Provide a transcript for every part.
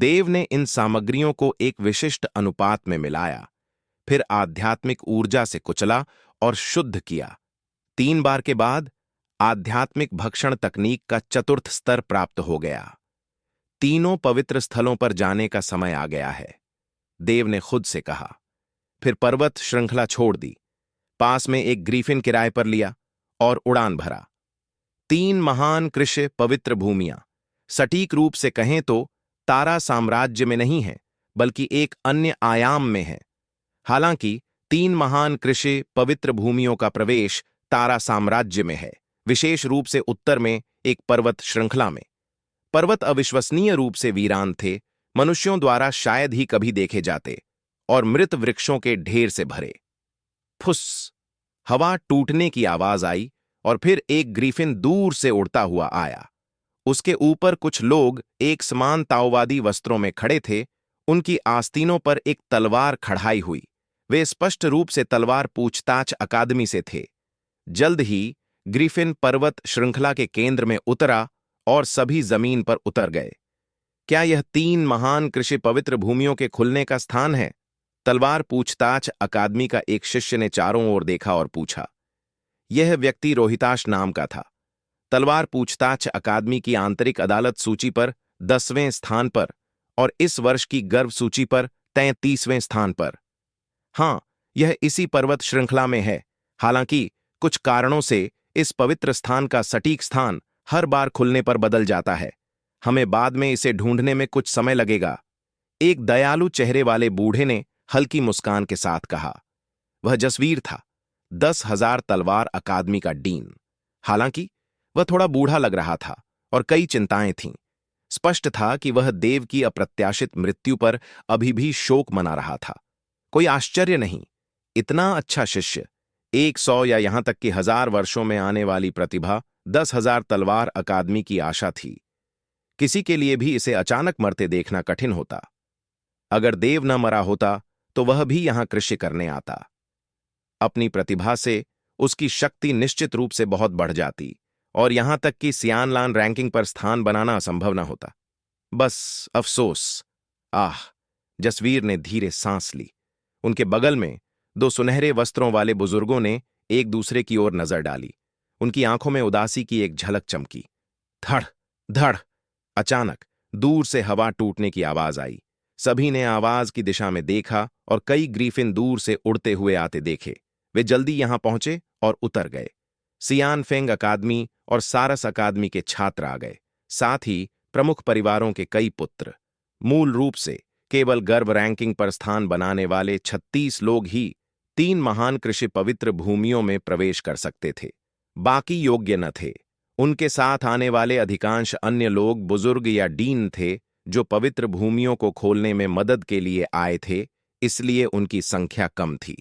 देव ने इन सामग्रियों को एक विशिष्ट अनुपात में मिलाया, फिर आध्यात्मिक ऊर्जा से कुचला और शुद्ध किया। 3 बार के बाद आध्यात्मिक भक्षण तकनीक का चतुर्थ स्तर प्राप्त हो गया। तीनों पवित्र स्थलों पर जाने का समय आ गया है, देव ने खुद से कहा। फिर पर्वत श्रृंखला छोड़ दी, पास में एक ग्रीफिन किराए पर लिया और उड़ान भरा। 3 महान कृषि पवित्र भूमियां, सटीक रूप से कहें तो तारा साम्राज्य में नहीं है, बल्कि एक अन्य आयाम में है। हालांकि 3 महान कृषि पवित्र भूमियों का प्रवेश तारा साम्राज्य में है, विशेष रूप से उत्तर में एक पर्वत श्रृंखला में। पर्वत अविश्वसनीय रूप से वीरान थे, मनुष्यों द्वारा शायद ही कभी देखे जाते, और मृत वृक्षों के ढेर से भरे। फुस, हवा टूटने की आवाज आई और फिर एक ग्रीफिन दूर से उड़ता हुआ आया। उसके ऊपर कुछ लोग एक समान ताओवादी वस्त्रों में खड़े थे, उनकी आस्तीनों पर एक तलवार खड़ाई हुई। वे स्पष्ट रूप से तलवार पूछताछ अकादमी से थे। जल्द ही ग्रीफिन पर्वत श्रृंखला के केंद्र में उतरा और सभी जमीन पर उतर गए। क्या यह 3 महान कृषि पवित्र भूमियों के खुलने का स्थान है? तलवार पूछताछ अकादमी का एक शिष्य ने चारों ओर देखा और पूछा। यह व्यक्ति रोहिताश नाम का था। तलवार पूछताछ अकादमी की आंतरिक अदालत सूची पर 10वें स्थान पर और इस वर्ष की गर्व सूची पर 33वें स्थान पर। हां, यह इसी पर्वत श्रृंखला में है। हालांकि कुछ कारणों से इस पवित्र स्थान का सटीक स्थान हर बार खुलने पर बदल जाता है। हमें बाद में इसे ढूंढने में कुछ समय लगेगा, एक दयालु चेहरे वाले बूढ़े ने हल्की मुस्कान के साथ कहा। वह जसवीर था, 10,000 तलवार अकादमी का डीन। हालांकि वह थोड़ा बूढ़ा लग रहा था और कई चिंताएं थीं। स्पष्ट था कि वह देव की अप्रत्याशित मृत्यु पर अभी भी शोक मना रहा था। कोई आश्चर्य नहीं, इतना अच्छा शिष्य, 100 या यहां तक कि 1000 वर्षों में आने वाली प्रतिभा, 10,000 तलवार अकादमी की आशा थी। किसी के लिए भी इसे अचानक मरते देखना कठिन होता। अगर देव न मरा होता तो वह भी यहां कृषि करने आता। अपनी प्रतिभा से उसकी शक्ति निश्चित रूप से बहुत बढ़ जाती और यहां तक कि सियानलान रैंकिंग पर स्थान बनाना असंभव न होता। बस अफसोस। आह, जसवीर ने धीरे सांस ली। उनके बगल में 2 सुनहरे वस्त्रों वाले बुजुर्गों ने एक दूसरे की ओर नजर डाली। उनकी आंखों में उदासी की एक झलक चमकी। धड़ धड़, अचानक दूर से हवा टूटने की आवाज आई। सभी ने आवाज की दिशा में देखा और कई ग्रीफिन दूर से उड़ते हुए आते देखे। वे जल्दी यहां पहुंचे और उतर गए। सियान फेंग अकादमी और सारस अकादमी के छात्र आ गए, साथ ही प्रमुख परिवारों के कई पुत्र। मूल रूप से केवल गर्व रैंकिंग पर स्थान बनाने वाले 36 लोग ही 3 महान कृषि पवित्र भूमियों में प्रवेश कर सकते थे। बाकी योग्य न थे। उनके साथ आने वाले अधिकांश अन्य लोग बुजुर्ग या डीन थे जो पवित्र भूमियों को खोलने में मदद के लिए आए थे, इसलिए उनकी संख्या कम थी।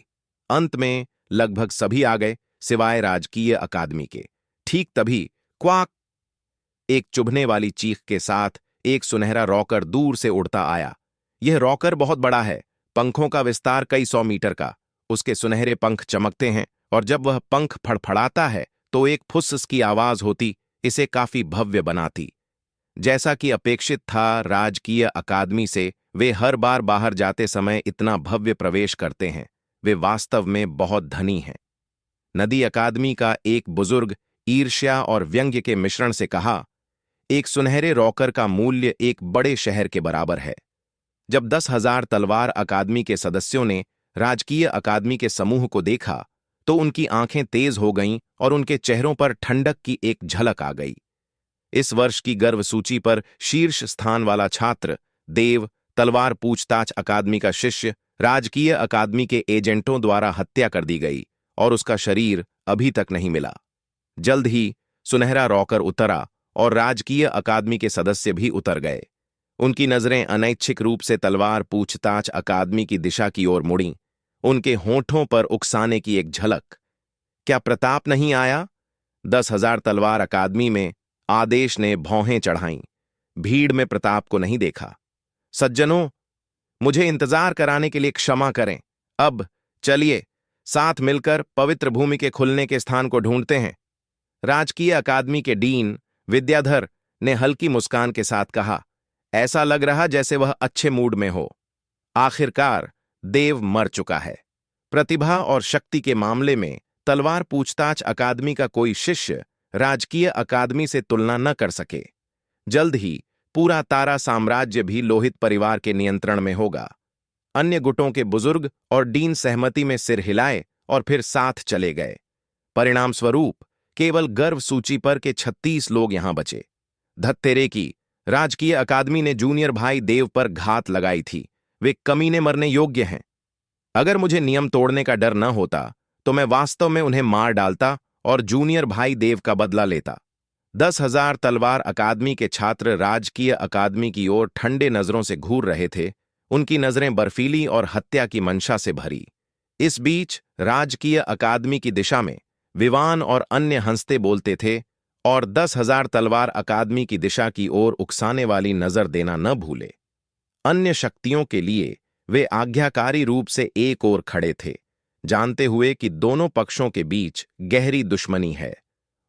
अंत में लगभग सभी आ गए, सिवाय राजकीय अकादमी के। ठीक तभी क्वाक, एक चुभने वाली चीख के साथ एक सुनहरा रॉकर दूर से उड़ता आया। यह रॉकर बहुत बड़ा है, पंखों का विस्तार कई 100 मीटर का। उसके सुनहरे पंख चमकते हैं और जब वह पंख फड़फड़ाता है तो एक फुस्स की आवाज होती, इसे काफी भव्य बनाती। जैसा कि अपेक्षित था, राजकीय अकादमी से वे हर बार बाहर जाते समय इतना भव्य प्रवेश करते हैं। वे वास्तव में बहुत धनी हैं। नदी अकादमी का एक बुजुर्ग ईर्ष्या और व्यंग्य के मिश्रण से कहा, एक सुनहरे रॉकर का मूल्य एक बड़े शहर के बराबर है। जब 10,000 तलवार अकादमी के सदस्यों ने राजकीय अकादमी के समूह को देखा तो उनकी आंखें तेज हो गईं और उनके चेहरों पर ठंडक की एक झलक आ गई। इस वर्ष की गर्व सूची पर शीर्ष स्थान वाला छात्र देव, तलवार पूछताछ अकादमी का शिष्य, राजकीय अकादमी के एजेंटों द्वारा हत्या कर दी गई और उसका शरीर अभी तक नहीं मिला। जल्द ही सुनहरा रॉकर उतरा और राजकीय अकादमी के सदस्य भी उतर गए। उनकी नजरें अनैच्छिक रूप से तलवार पूछताछ अकादमी की दिशा की ओर मुड़ीं, उनके होठों पर उकसाने की एक झलक। क्या प्रताप नहीं आया? 10,000 तलवार अकादमी में आदेश ने भौहें चढ़ाईं। भीड़ में प्रताप को नहीं देखा। सज्जनों, मुझे इंतजार कराने के लिए क्षमा करें। अब चलिए साथ मिलकर पवित्र भूमि के खुलने के स्थान को ढूंढते हैं। राजकीय अकादमी के डीन विद्याधर ने हल्की मुस्कान के साथ कहा। ऐसा लग रहा जैसे वह अच्छे मूड में हो। आखिरकार देव मर चुका है। प्रतिभा और शक्ति के मामले में तलवार पूछताछ अकादमी का कोई शिष्य राजकीय अकादमी से तुलना न कर सके। जल्द ही पूरा तारा साम्राज्य भी लोहित परिवार के नियंत्रण में होगा। अन्य गुटों के बुजुर्ग और डीन सहमति में सिर हिलाए और फिर साथ चले गए। परिणाम स्वरूप केवल गर्व सूची पर के 36 लोग यहां बचे। धत्तेरे की राजकीय अकादमी ने जूनियर भाई देव पर घात लगाई थी। वे कमीने मरने योग्य हैं। अगर मुझे नियम तोड़ने का डर न होता तो मैं वास्तव में उन्हें मार डालता और जूनियर भाई देव का बदला लेता। 10,000 तलवार अकादमी के छात्र राजकीय अकादमी की ओर ठंडे नजरों से घूर रहे थे। उनकी नजरें बर्फीली और हत्या की मंशा से भरी। इस बीच राजकीय अकादमी की दिशा में विवान और अन्य हंसते बोलते थे और 10,000 तलवार अकादमी की दिशा की ओर उकसाने वाली नजर देना न भूले। अन्य शक्तियों के लिए वे आज्ञाकारी रूप से एक ओर खड़े थे, जानते हुए कि दोनों पक्षों के बीच गहरी दुश्मनी है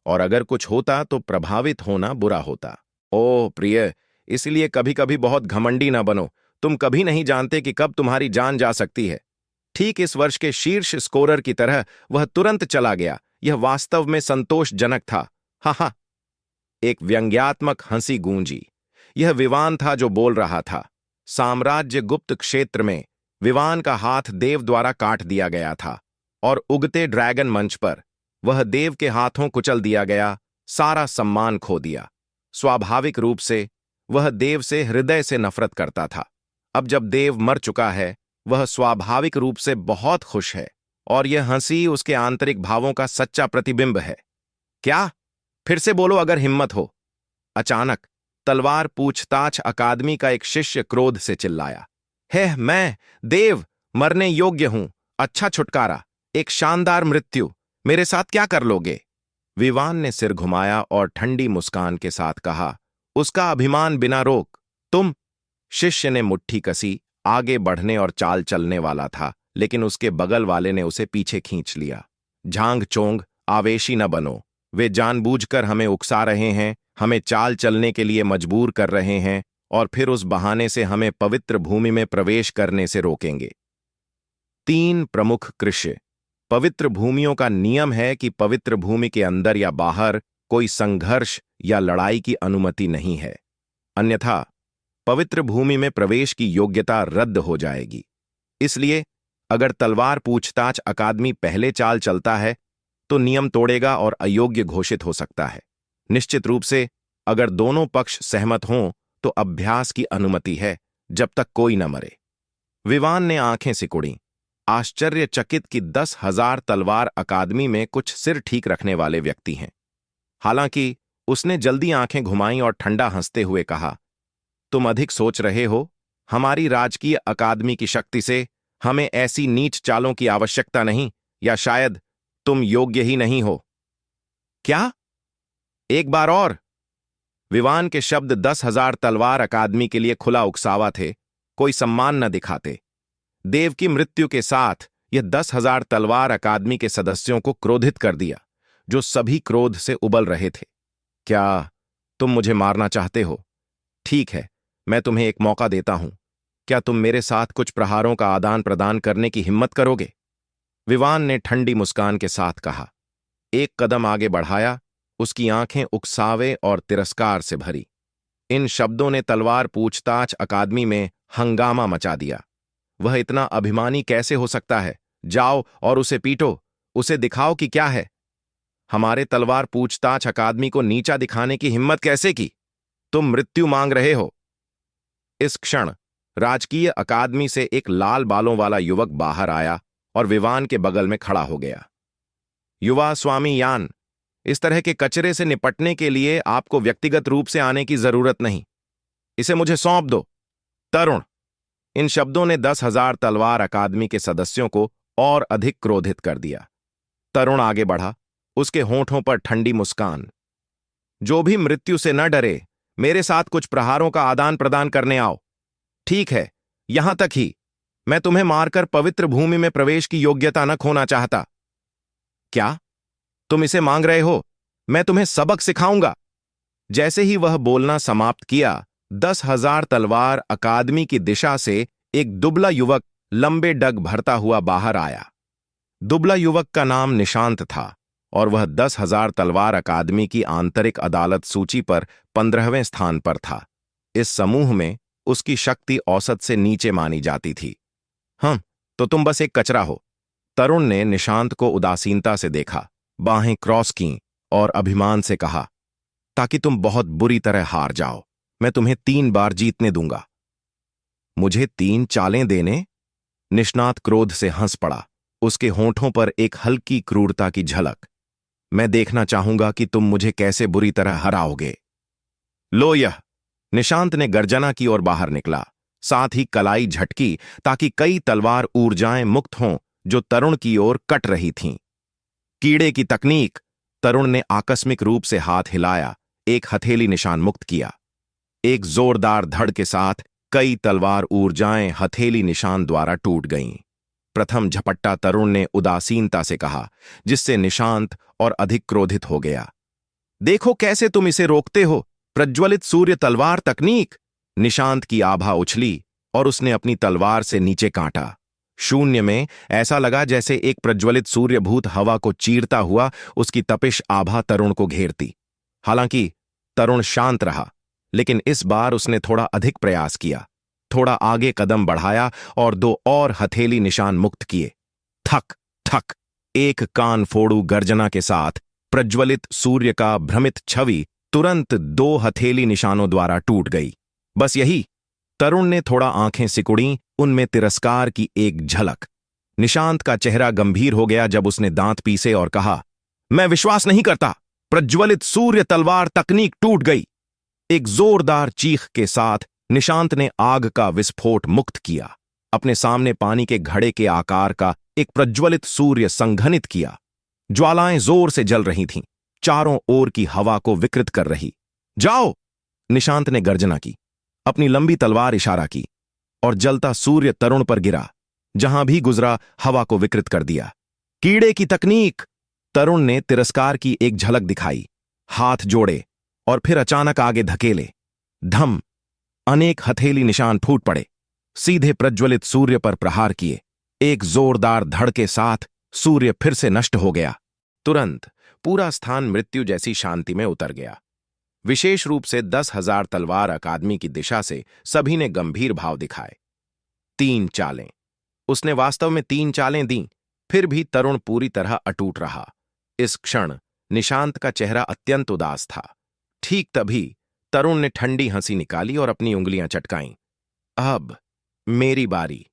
और अगर कुछ होता तो प्रभावित होना बुरा होता। ओह प्रिय, इसलिए कभी कभी बहुत घमंडी ना बनो। तुम कभी नहीं जानते कि कब तुम्हारी जान जा सकती है। ठीक इस वर्ष के शीर्ष स्कोरर की तरह वह तुरंत चला गया। यह वास्तव में संतोषजनक था। हा हा। एक व्यंग्यात्मक हंसी गूंजी। यह विवान था जो बोल रहा था। साम्राज्य गुप्त क्षेत्र में विवान का हाथ देव द्वारा काट दिया गया था और उगते ड्रैगन मंच पर वह देव के हाथों कुचल दिया गया, सारा सम्मान खो दिया। स्वाभाविक रूप से वह देव से हृदय से नफरत करता था। अब जब देव मर चुका है, वह स्वाभाविक रूप से बहुत खुश है और यह हंसी उसके आंतरिक भावों का सच्चा प्रतिबिंब है। क्या? फिर से बोलो अगर हिम्मत हो। अचानक तलवार पूछताछ अकादमी का एक शिष्य क्रोध से चिल्लाया। है, मैं देव मरने योग्य हूं। अच्छा छुटकारा, एक शानदार मृत्यु। मेरे साथ क्या कर लोगे? विवान ने सिर घुमाया और ठंडी मुस्कान के साथ कहा, उसका अभिमान बिना रोक। तुम? शिष्य ने मुट्ठी कसी, आगे बढ़ने और चाल चलने वाला था, लेकिन उसके बगल वाले ने उसे पीछे खींच लिया। झांग चोंग, आवेशी न बनो। वे जानबूझकर हमें उकसा रहे हैं, हमें चाल चलने के लिए मजबूर कर रहे हैं और फिर उस बहाने से हमें पवित्र भूमि में प्रवेश करने से रोकेंगे। 3 प्रमुख कृष्य। पवित्र भूमियों का नियम है कि पवित्र भूमि के अंदर या बाहर कोई संघर्ष या लड़ाई की अनुमति नहीं है, अन्यथा पवित्र भूमि में प्रवेश की योग्यता रद्द हो जाएगी। इसलिए अगर तलवार पूछताछ अकादमी पहले चाल चलता है तो नियम तोड़ेगा और अयोग्य घोषित हो सकता है। निश्चित रूप से अगर दोनों पक्ष सहमत हों तो अभ्यास की अनुमति है, जब तक कोई न मरे। विवान ने आंखें सिकुड़ी। आश्चर्यचकित कि 10,000 तलवार अकादमी में कुछ सिर ठीक रखने वाले व्यक्ति हैं। हालांकि उसने जल्दी आंखें घुमाईं और ठंडा हंसते हुए कहा, तुम अधिक सोच रहे हो। हमारी राजकीय अकादमी की शक्ति से हमें ऐसी नीच चालों की आवश्यकता नहीं, या शायद तुम योग्य ही नहीं हो। क्या? एक बार और। विवान के शब्द 10,000 तलवार अकादमी के लिए खुला उकसावा थे, कोई सम्मान न दिखाते। देव की मृत्यु के साथ यह 10,000 तलवार अकादमी के सदस्यों को क्रोधित कर दिया, जो सभी क्रोध से उबल रहे थे। क्या तुम मुझे मारना चाहते हो? ठीक है, मैं तुम्हें एक मौका देता हूं। क्या तुम मेरे साथ कुछ प्रहारों का आदान प्रदान करने की हिम्मत करोगे? विवान ने ठंडी मुस्कान के साथ कहा। एक कदम आगे बढ़ाया, उसकी आंखें उकसावे और तिरस्कार से भरी। इन शब्दों ने तलवार पूछताछ अकादमी में हंगामा मचा दिया। वह इतना अभिमानी कैसे हो सकता है? जाओ और उसे पीटो, उसे दिखाओ कि क्या है। हमारे तलवार पूछताछ अकादमी को नीचा दिखाने की हिम्मत कैसे की? तुम मृत्यु मांग रहे हो। इस क्षण राजकीय अकादमी से एक लाल बालों वाला युवक बाहर आया और विवान के बगल में खड़ा हो गया। युवा स्वामी यान, इस तरह के कचरे से निपटने के लिए आपको व्यक्तिगत रूप से आने की जरूरत नहीं। इसे मुझे सौंप दो। तरुण। इन शब्दों ने 10,000 तलवार अकादमी के सदस्यों को और अधिक क्रोधित कर दिया। तरुण आगे बढ़ा, उसके होंठों पर ठंडी मुस्कान। जो भी मृत्यु से न डरे, मेरे साथ कुछ प्रहारों का आदान प्रदान करने आओ। ठीक है, यहां तक ही। मैं तुम्हें मारकर पवित्र भूमि में प्रवेश की योग्यता न खोना चाहता। क्या तुम इसे मांग रहे हो? मैं तुम्हें सबक सिखाऊंगा। जैसे ही वह बोलना समाप्त किया, 10,000 तलवार अकादमी की दिशा से एक दुबला युवक लंबे डग भरता हुआ बाहर आया। दुबला युवक का नाम निशांत था और वह 10,000 तलवार अकादमी की आंतरिक अदालत सूची पर 15वें स्थान पर था। इस समूह में उसकी शक्ति औसत से नीचे मानी जाती थी। तो तुम बस एक कचरा हो। तरुण ने निशांत को उदासीनता से देखा, बाहें क्रॉस कीं और अभिमान से कहा, ताकि तुम बहुत बुरी तरह हार जाओ। मैं तुम्हें 3 बार जीतने दूंगा। मुझे 3 चालें देने? निशांत क्रोध से हंस पड़ा, उसके होंठों पर एक हल्की क्रूरता की झलक। मैं देखना चाहूंगा कि तुम मुझे कैसे बुरी तरह हराओगे। लो यह। निशांत ने गर्जना की और बाहर निकला, साथ ही कलाई झटकी ताकि कई तलवार ऊर्जाएं मुक्त हों जो तरुण की ओर कट रही थीं। कीड़े की तकनीक। तरुण ने आकस्मिक रूप से हाथ हिलाया, एक हथेली निशान मुक्त किया। एक जोरदार धड़ के साथ कई तलवार ऊर्जाएं हथेली निशान द्वारा टूट गईं। प्रथम झपट्टा तरुण ने उदासीनता से कहा, जिससे निशांत और अधिक क्रोधित हो गया। देखो कैसे तुम इसे रोकते हो। प्रज्वलित सूर्य तलवार तकनीक। निशांत की आभा उछली और उसने अपनी तलवार से नीचे काटा। शून्य में ऐसा लगा जैसे एक प्रज्वलित सूर्यभूत हवा को चीरता हुआ उसकी तपिश आभा तरुण को घेरती। हालांकि तरुण शांत रहा, लेकिन इस बार उसने थोड़ा अधिक प्रयास किया, थोड़ा आगे कदम बढ़ाया और 2 और हथेली निशान मुक्त किए। थक थक। एक कान फोड़ू गर्जना के साथ प्रज्वलित सूर्य का भ्रमित छवि तुरंत 2 हथेली निशानों द्वारा टूट गई। बस यही। तरुण ने थोड़ा आंखें सिकुड़ी, उनमें तिरस्कार की एक झलक। निशांत का चेहरा गंभीर हो गया जब उसने दांत पीसे और कहा, मैं विश्वास नहीं करता। प्रज्वलित सूर्य तलवार तकनीक टूट गई। एक जोरदार चीख के साथ निशांत ने आग का विस्फोट मुक्त किया, अपने सामने पानी के घड़े के आकार का एक प्रज्वलित सूर्य संघनित किया। ज्वालाएं जोर से जल रही थीं, चारों ओर की हवा को विकृत कर रही। जाओ। निशांत ने गर्जना की, अपनी लंबी तलवार इशारा की और जलता सूर्य तरुण पर गिरा। जहां भी गुजरा हवा को विकृत कर दिया। कीड़े की तकनीक। तरुण ने तिरस्कार की एक झलक दिखाई, हाथ जोड़े और फिर अचानक आगे धकेले। धम। अनेक हथेली निशान फूट पड़े, सीधे प्रज्वलित सूर्य पर प्रहार किए। एक जोरदार धड़ के साथ सूर्य फिर से नष्ट हो गया। तुरंत पूरा स्थान मृत्यु जैसी शांति में उतर गया। विशेष रूप से 10,000 तलवार अकादमी की दिशा से सभी ने गंभीर भाव दिखाए। 3 चालें। उसने वास्तव में 3 चालें दीं, फिर भी तरुण पूरी तरह अटूट रहा। इस क्षण निशांत का चेहरा अत्यंत उदास था। ठीक तभी तरुण ने ठंडी हंसी निकाली और अपनी उंगलियां चटकाईं। अब मेरी बारी।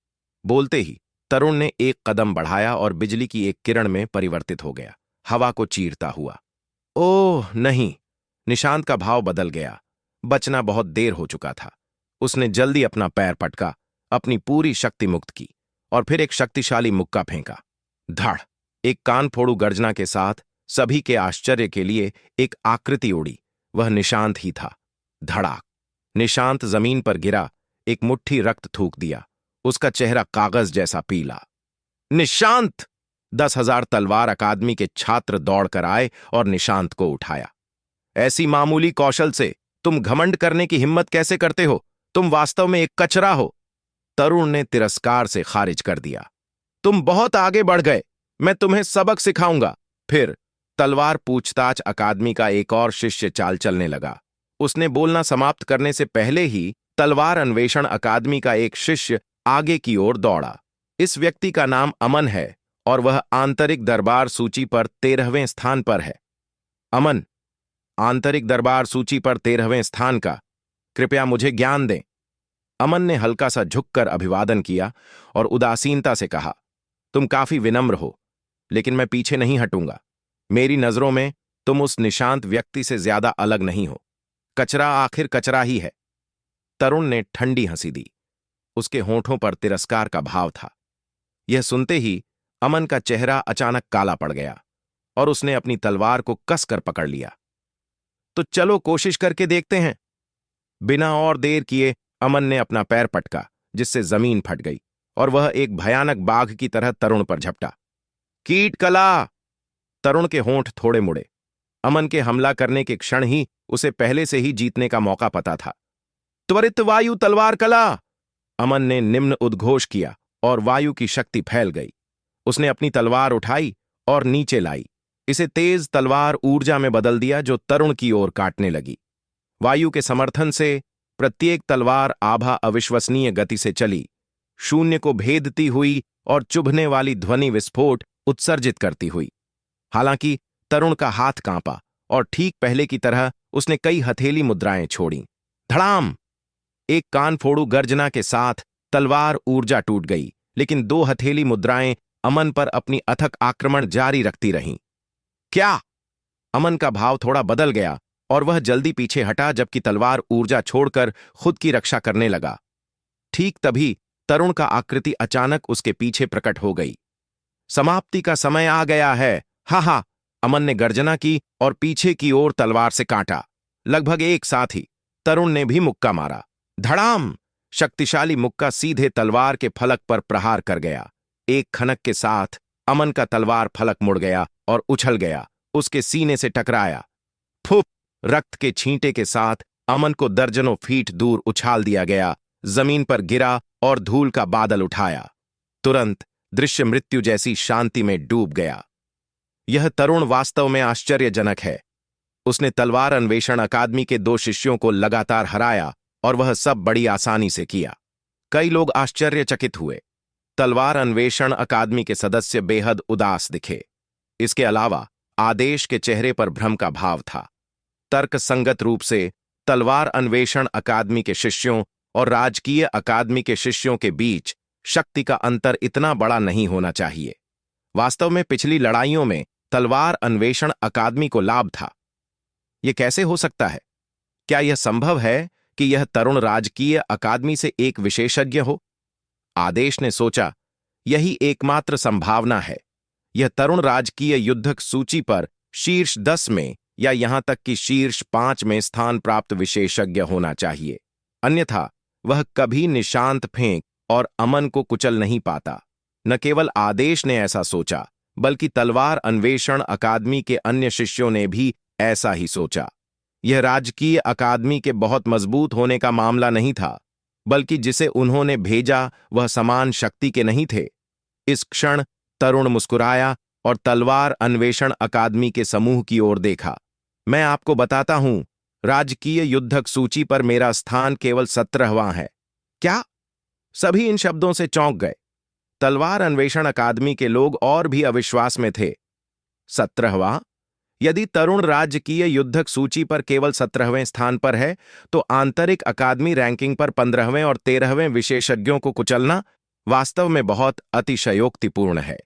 बोलते ही तरुण ने एक कदम बढ़ाया और बिजली की एक किरण में परिवर्तित हो गया, हवा को चीरता हुआ। ओह नहीं। निशांत का भाव बदल गया। बचना बहुत देर हो चुका था। उसने जल्दी अपना पैर पटका, अपनी पूरी शक्ति मुक्त की और फिर एक शक्तिशाली मुक्का फेंका। धड़। एक कान फोड़ू गर्जना के साथ सभी के आश्चर्य के लिए एक आकृति उड़ी। वह निशांत ही था। धड़ाक। निशांत जमीन पर गिरा, एक मुट्ठी रक्त थूक दिया, उसका चेहरा कागज जैसा पीला। निशांत! 10,000 तलवार अकादमी के छात्र दौड़कर आए और निशांत को उठाया। ऐसी मामूली कौशल से तुम घमंड करने की हिम्मत कैसे करते हो? तुम वास्तव में एक कचरा हो। तरुण ने तिरस्कार से खारिज कर दिया। तुम बहुत आगे बढ़ गए। मैं तुम्हें सबक सिखाऊंगा। फिर तलवार पूछताछ अकादमी का एक और शिष्य चाल चलने लगा। उसने बोलना समाप्त करने से पहले ही तलवार अन्वेषण अकादमी का एक शिष्य आगे की ओर दौड़ा। इस व्यक्ति का नाम अमन है और वह आंतरिक दरबार सूची पर 13वें स्थान पर है। अमन, आंतरिक दरबार सूची पर 13वें स्थान का, कृपया मुझे ज्ञान दें। अमन ने हल्का सा झुककर अभिवादन किया और उदासीनता से कहा, तुम काफी विनम्र हो, लेकिन मैं पीछे नहीं हटूंगा। मेरी नजरों में तुम उस निशांत व्यक्ति से ज्यादा अलग नहीं हो। कचरा आखिर कचरा ही है। तरुण ने ठंडी हंसी दी। उसके होंठों पर तिरस्कार का भाव था। यह सुनते ही अमन का चेहरा अचानक काला पड़ गया और उसने अपनी तलवार को कसकर पकड़ लिया। तो चलो कोशिश करके देखते हैं। बिना और देर किए अमन ने अपना पैर पटका, जिससे जमीन फट गई और वह एक भयानक बाघ की तरह तरुण पर झपटा। कीट कला! तरुण के होंठ थोड़े मुड़े। अमन के हमला करने के क्षण ही उसे पहले से ही जीतने का मौका पता था। त्वरित वायु तलवार कला। अमन ने निम्न उद्घोष किया और वायु की शक्ति फैल गई। उसने अपनी तलवार उठाई और नीचे लाई। इसे तेज तलवार ऊर्जा में बदल दिया जो तरुण की ओर काटने लगी। वायु के समर्थन से प्रत्येक तलवार आभा अविश्वसनीय गति से चली, शून्य को भेदती हुई और चुभने वाली ध्वनि विस्फोट उत्सर्जित करती हुई। हालांकि तरुण का हाथ कांपा और ठीक पहले की तरह उसने कई हथेली मुद्राएं छोड़ी। धड़ाम! एक कान फोड़ू गर्जना के साथ तलवार ऊर्जा टूट गई, लेकिन दो हथेली मुद्राएं अमन पर अपनी अथक आक्रमण जारी रखती रहीं। क्या? अमन का भाव थोड़ा बदल गया और वह जल्दी पीछे हटा, जबकि तलवार ऊर्जा छोड़कर खुद की रक्षा करने लगा। ठीक तभी तरुण का आकृति अचानक उसके पीछे प्रकट हो गई। समाप्ति का समय आ गया है। हा हा! अमन ने गर्जना की और पीछे की ओर तलवार से काटा। लगभग एक साथ ही तरुण ने भी मुक्का मारा। धड़ाम! शक्तिशाली मुक्का सीधे तलवार के फलक पर प्रहार कर गया। एक खनक के साथ अमन का तलवार फलक मुड़ गया और उछल गया, उसके सीने से टकराया। फुप! रक्त के छींटे के साथ अमन को दर्जनों फीट दूर उछाल दिया गया, जमीन पर गिरा और धूल का बादल उठाया। तुरंत दृश्य मृत्यु जैसी शांति में डूब गया। यह तरुण वास्तव में आश्चर्यजनक है। उसने तलवार अन्वेषण अकादमी के 2 शिष्यों को लगातार हराया और वह सब बड़ी आसानी से किया। कई लोग आश्चर्यचकित हुए। तलवार अन्वेषण अकादमी के सदस्य बेहद उदास दिखे। इसके अलावा आदेश के चेहरे पर भ्रम का भाव था। तर्कसंगत रूप से तलवार अन्वेषण अकादमी के शिष्यों और राजकीय अकादमी के शिष्यों के बीच शक्ति का अंतर इतना बड़ा नहीं होना चाहिए। वास्तव में पिछली लड़ाइयों में तलवार अन्वेषण अकादमी को लाभ था। यह कैसे हो सकता है? क्या यह संभव है कि यह तरुण राजकीय अकादमी से एक विशेषज्ञ हो? आदेश ने सोचा, यही एकमात्र संभावना है। यह तरुण राजकीय युद्धक सूची पर शीर्ष 10 में या यहां तक कि शीर्ष 5 में स्थान प्राप्त विशेषज्ञ होना चाहिए। अन्यथा वह कभी निशांत फेंक और अमन को कुचल नहीं पाता। न केवल आदेश ने ऐसा सोचा, बल्कि तलवार अन्वेषण अकादमी के अन्य शिष्यों ने भी ऐसा ही सोचा। यह राजकीय अकादमी के बहुत मजबूत होने का मामला नहीं था, बल्कि जिसे उन्होंने भेजा वह समान शक्ति के नहीं थे। इस क्षण तरुण मुस्कुराया और तलवार अन्वेषण अकादमी के समूह की ओर देखा। मैं आपको बताता हूं, राजकीय युद्धक सूची पर मेरा स्थान केवल 17वां है। क्या? सभी इन शब्दों से चौंक गए। तलवार अन्वेषण अकादमी के लोग और भी अविश्वास में थे। 17वां? यदि तरुण राजकीय युद्धक सूची पर केवल 17वें स्थान पर है, तो आंतरिक अकादमी रैंकिंग पर 15वें और 13वें विशेषज्ञों को कुचलना वास्तव में बहुत अतिशयोक्तिपूर्ण है।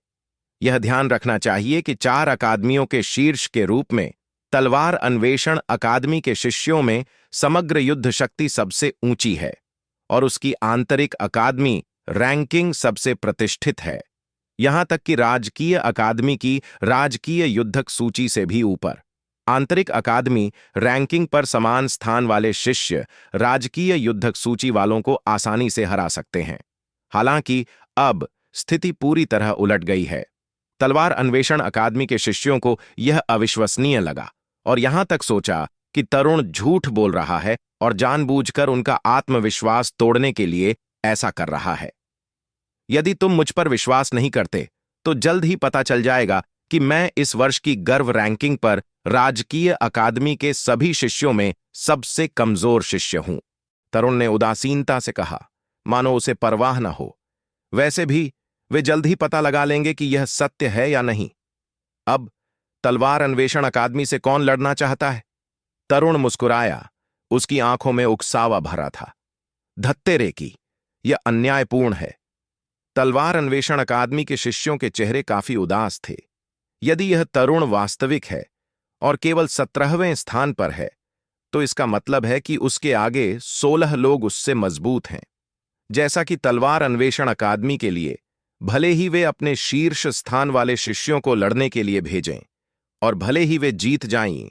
यह ध्यान रखना चाहिए कि 4 अकादमियों के शीर्ष के रूप में तलवार अन्वेषण अकादमी के शिष्यों में समग्र युद्ध शक्ति सबसे ऊंची है और उसकी आंतरिक अकादमी रैंकिंग सबसे प्रतिष्ठित है, यहां तक कि राजकीय अकादमी की राजकीय युद्धक सूची से भी ऊपर। आंतरिक अकादमी रैंकिंग पर समान स्थान वाले शिष्य राजकीय युद्धक सूची वालों को आसानी से हरा सकते हैं। हालांकि अब स्थिति पूरी तरह उलट गई है। तलवार अन्वेषण अकादमी के शिष्यों को यह अविश्वसनीय लगा और यहां तक सोचा कि तरुण झूठ बोल रहा है और जानबूझकर उनका आत्मविश्वास तोड़ने के लिए ऐसा कर रहा है। यदि तुम मुझ पर विश्वास नहीं करते, तो जल्द ही पता चल जाएगा कि मैं इस वर्ष की गर्व रैंकिंग पर राजकीय अकादमी के सभी शिष्यों में सबसे कमजोर शिष्य हूं। तरुण ने उदासीनता से कहा, मानो उसे परवाह न हो। वैसे भी वे जल्द ही पता लगा लेंगे कि यह सत्य है या नहीं। अब तलवार अन्वेषण अकादमी से कौन लड़ना चाहता है? तरुण मुस्कुराया। उसकी आंखों में उकसावा भरा था। धत्तेरे की, यह अन्यायपूर्ण है। तलवार अन्वेषण अकादमी के शिष्यों के चेहरे काफी उदास थे। यदि यह तरुण वास्तविक है और केवल 17वें स्थान पर है, तो इसका मतलब है कि उसके आगे 16 लोग उससे मजबूत हैं। जैसा कि तलवार अन्वेषण अकादमी के लिए, भले ही वे अपने शीर्ष स्थान वाले शिष्यों को लड़ने के लिए भेजें और भले ही वे जीत जाएं,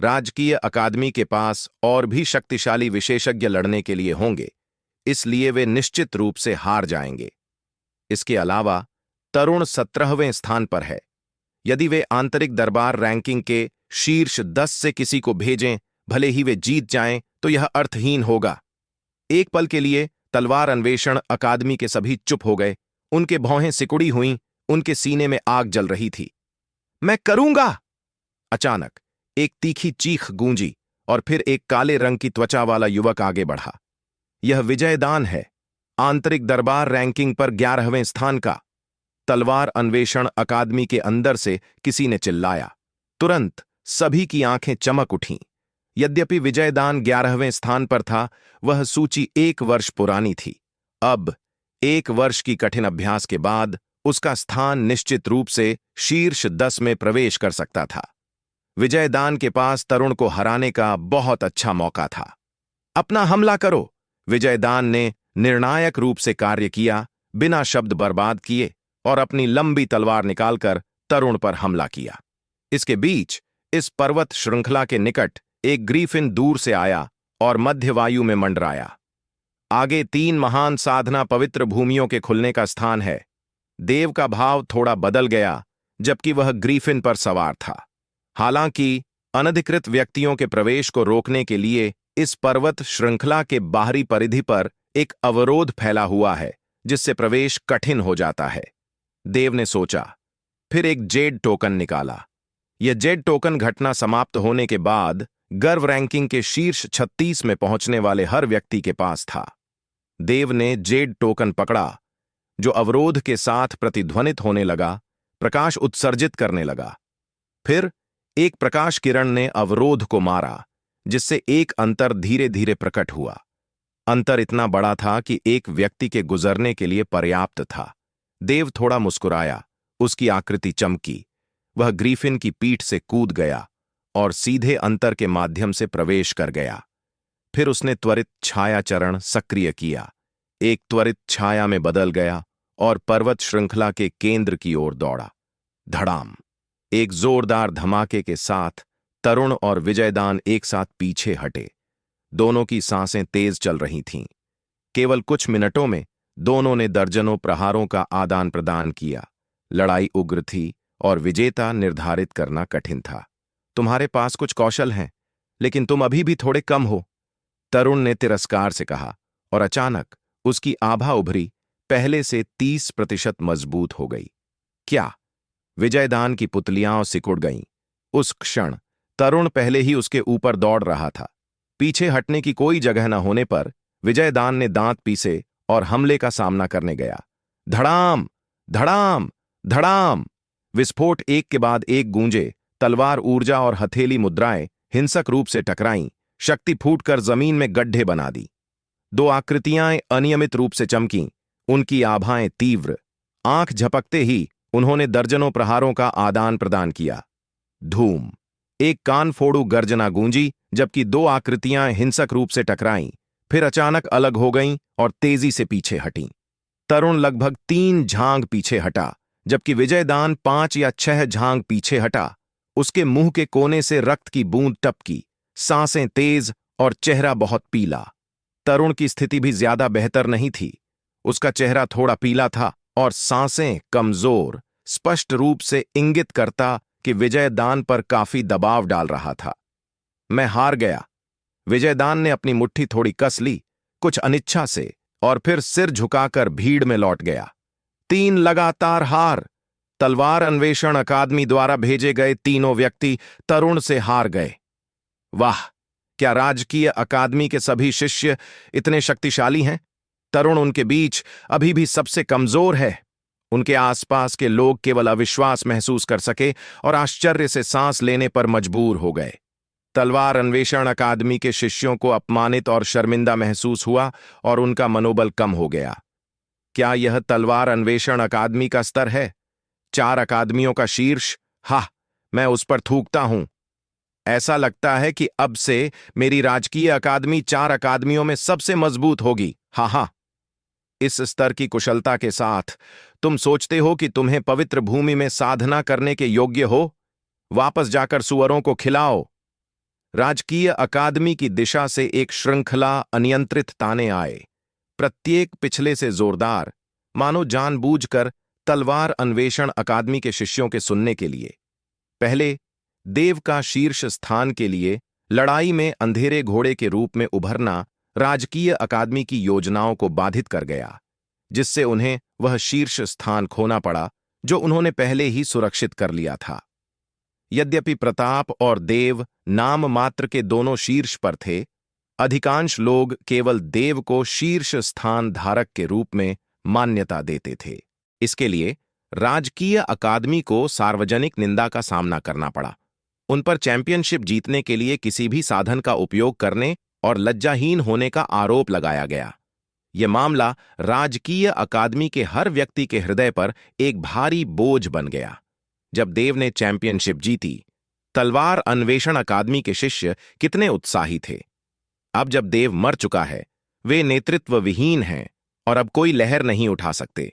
राजकीय अकादमी के पास और भी शक्तिशाली विशेषज्ञ लड़ने के लिए होंगे, इसलिए वे निश्चित रूप से हार जाएंगे। इसके अलावा तरुण 17वें स्थान पर है। यदि वे आंतरिक दरबार रैंकिंग के शीर्ष 10 से किसी को भेजें, भले ही वे जीत जाएं, तो यह अर्थहीन होगा। एक पल के लिए तलवार अन्वेषण अकादमी के सभी चुप हो गए। उनके भौहें सिकुड़ी हुईं, उनके सीने में आग जल रही थी। मैं करूंगा! अचानक एक तीखी चीख गूंजी और फिर एक काले रंग की त्वचा वाला युवक आगे बढ़ा। यह विजयदान है, आंतरिक दरबार रैंकिंग पर 11वें स्थान का। तलवार अन्वेषण अकादमी के अंदर से किसी ने चिल्लाया। तुरंत सभी की आंखें चमक उठीं। यद्यपि विजयदान 11वें स्थान पर था, वह सूची 1 वर्ष पुरानी थी। अब 1 वर्ष की कठिन अभ्यास के बाद उसका स्थान निश्चित रूप से शीर्ष 10 में प्रवेश कर सकता था। विजयदान के पास तरुण को हराने का बहुत अच्छा मौका था। अपना हमला करो! विजयदान ने निर्णायक रूप से कार्य किया, बिना शब्द बर्बाद किए, और अपनी लंबी तलवार निकालकर तरुण पर हमला किया। इसके बीच इस पर्वत श्रृंखला के निकट एक ग्रीफिन दूर से आया और मध्य वायु में मंडराया। आगे 3 महान साधना पवित्र भूमियों के खुलने का स्थान है। देव का भाव थोड़ा बदल गया जबकि वह ग्रीफिन पर सवार था। हालांकि अनधिकृत व्यक्तियों के प्रवेश को रोकने के लिए इस पर्वत श्रृंखला के बाहरी परिधि पर एक अवरोध फैला हुआ है, जिससे प्रवेश कठिन हो जाता है। देव ने सोचा, फिर एक जेड टोकन निकाला। यह जेड टोकन घटना समाप्त होने के बाद गर्व रैंकिंग के शीर्ष 36 में पहुंचने वाले हर व्यक्ति के पास था। देव ने जेड टोकन पकड़ा, जो अवरोध के साथ प्रतिध्वनित होने लगा, प्रकाश उत्सर्जित करने लगा। फिर एक प्रकाश किरण ने अवरोध को मारा, जिससे एक अंतर धीरे धीरे प्रकट हुआ। अंतर इतना बड़ा था कि एक व्यक्ति के गुजरने के लिए पर्याप्त था। देव थोड़ा मुस्कुराया, उसकी आकृति चमकी। वह ग्रीफिन की पीठ से कूद गया और सीधे अंतर के माध्यम से प्रवेश कर गया। फिर उसने त्वरित छाया चरण सक्रिय किया, एक त्वरित छाया में बदल गया और पर्वत श्रृंखला के केंद्र की ओर दौड़ा। धड़ाम! एक जोरदार धमाके के साथ तरुण और विजयदान एक साथ पीछे हटे। दोनों की सांसें तेज चल रही थीं। केवल कुछ मिनटों में दोनों ने दर्जनों प्रहारों का आदान प्रदान किया। लड़ाई उग्र थी और विजेता निर्धारित करना कठिन था। तुम्हारे पास कुछ कौशल हैं, लेकिन तुम अभी भी थोड़े कम हो, तरुण ने तिरस्कार से कहा, और अचानक उसकी आभा उभरी, पहले से 30% मजबूत हो गई। क्या? विजयदान की पुतलियां सिकुड़ गईं। उस क्षण तरुण पहले ही उसके ऊपर दौड़ रहा था। पीछे हटने की कोई जगह न होने पर विजयदान ने दांत पीसे और हमले का सामना करने गया। धड़ाम! धड़ाम! धड़ाम! विस्फोट एक के बाद एक गूंजे। तलवार, ऊर्जा और हथेली मुद्राएं हिंसक रूप से टकराईं, शक्ति फूटकर जमीन में गड्ढे बना दी। 2 आकृतियां अनियमित रूप से चमकीं, उनकी आभाएं तीव्र। आंख झपकते ही उन्होंने दर्जनों प्रहारों का आदान प्रदान किया। धूम! एक कान फोड़ू गर्जना गूंजी, जबकि 2 आकृतियां हिंसक रूप से टकराईं, फिर अचानक अलग हो गईं और तेजी से पीछे हटीं। तरुण लगभग 3 झांग पीछे हटा, जबकि विजयदान 5 या 6 झांग पीछे हटा। उसके मुंह के कोने से रक्त की बूंद टपकी, सांसें तेज और चेहरा बहुत पीला। तरुण की स्थिति भी ज्यादा बेहतर नहीं थी। उसका चेहरा थोड़ा पीला था और सांसें कमजोर, स्पष्ट रूप से इंगित करता कि विजयदान पर काफी दबाव डाल रहा था। मैं हार गया। विजयदान ने अपनी मुट्ठी थोड़ी कस ली, कुछ अनिच्छा से, और फिर सिर झुकाकर भीड़ में लौट गया। 3 लगातार हार। तलवार अन्वेषण अकादमी द्वारा भेजे गए तीनों व्यक्ति तरुण से हार गए। वाह! क्या राजकीय अकादमी के सभी शिष्य इतने शक्तिशाली हैं? तरुण उनके बीच अभी भी सबसे कमजोर है। उनके आसपास के लोग केवल अविश्वास महसूस कर सके और आश्चर्य से सांस लेने पर मजबूर हो गए। तलवार अन्वेषण अकादमी के शिष्यों को अपमानित और शर्मिंदा महसूस हुआ और उनका मनोबल कम हो गया। क्या यह तलवार अन्वेषण अकादमी का स्तर है? 4 अकादमियों का शीर्ष? हा! मैं उस पर थूकता हूं। ऐसा लगता है कि अब से मेरी राजकीय अकादमी 4 अकादमियों में सबसे मजबूत होगी। हा हा! इस स्तर की कुशलता के साथ तुम सोचते हो कि तुम्हें पवित्र भूमि में साधना करने के योग्य हो? वापस जाकर सुअरों को खिलाओ। राजकीय अकादमी की दिशा से एक श्रृंखला अनियंत्रित ताने आए, प्रत्येक पिछले से जोरदार, मानो जानबूझकर तलवार अन्वेषण अकादमी के शिष्यों के सुनने के लिए। पहले देव का शीर्ष स्थान के लिए लड़ाई में अंधेरे घोड़े के रूप में उभरना राजकीय अकादमी की योजनाओं को बाधित कर गया, जिससे उन्हें वह शीर्ष स्थान खोना पड़ा जो उन्होंने पहले ही सुरक्षित कर लिया था। यद्यपि प्रताप और देव नाम मात्र के दोनों शीर्ष पर थे, अधिकांश लोग केवल देव को शीर्ष स्थान धारक के रूप में मान्यता देते थे। इसके लिए राजकीय अकादमी को सार्वजनिक निंदा का सामना करना पड़ा। उन पर चैंपियनशिप जीतने के लिए किसी भी साधन का उपयोग करने और लज्जाहीन होने का आरोप लगाया गया। यह मामला राजकीय अकादमी के हर व्यक्ति के हृदय पर एक भारी बोझ बन गया। जब देव ने चैंपियनशिप जीती, तलवार अन्वेषण अकादमी के शिष्य कितने उत्साही थे। अब जब देव मर चुका है, वे नेतृत्व विहीन हैं और अब कोई लहर नहीं उठा सकते।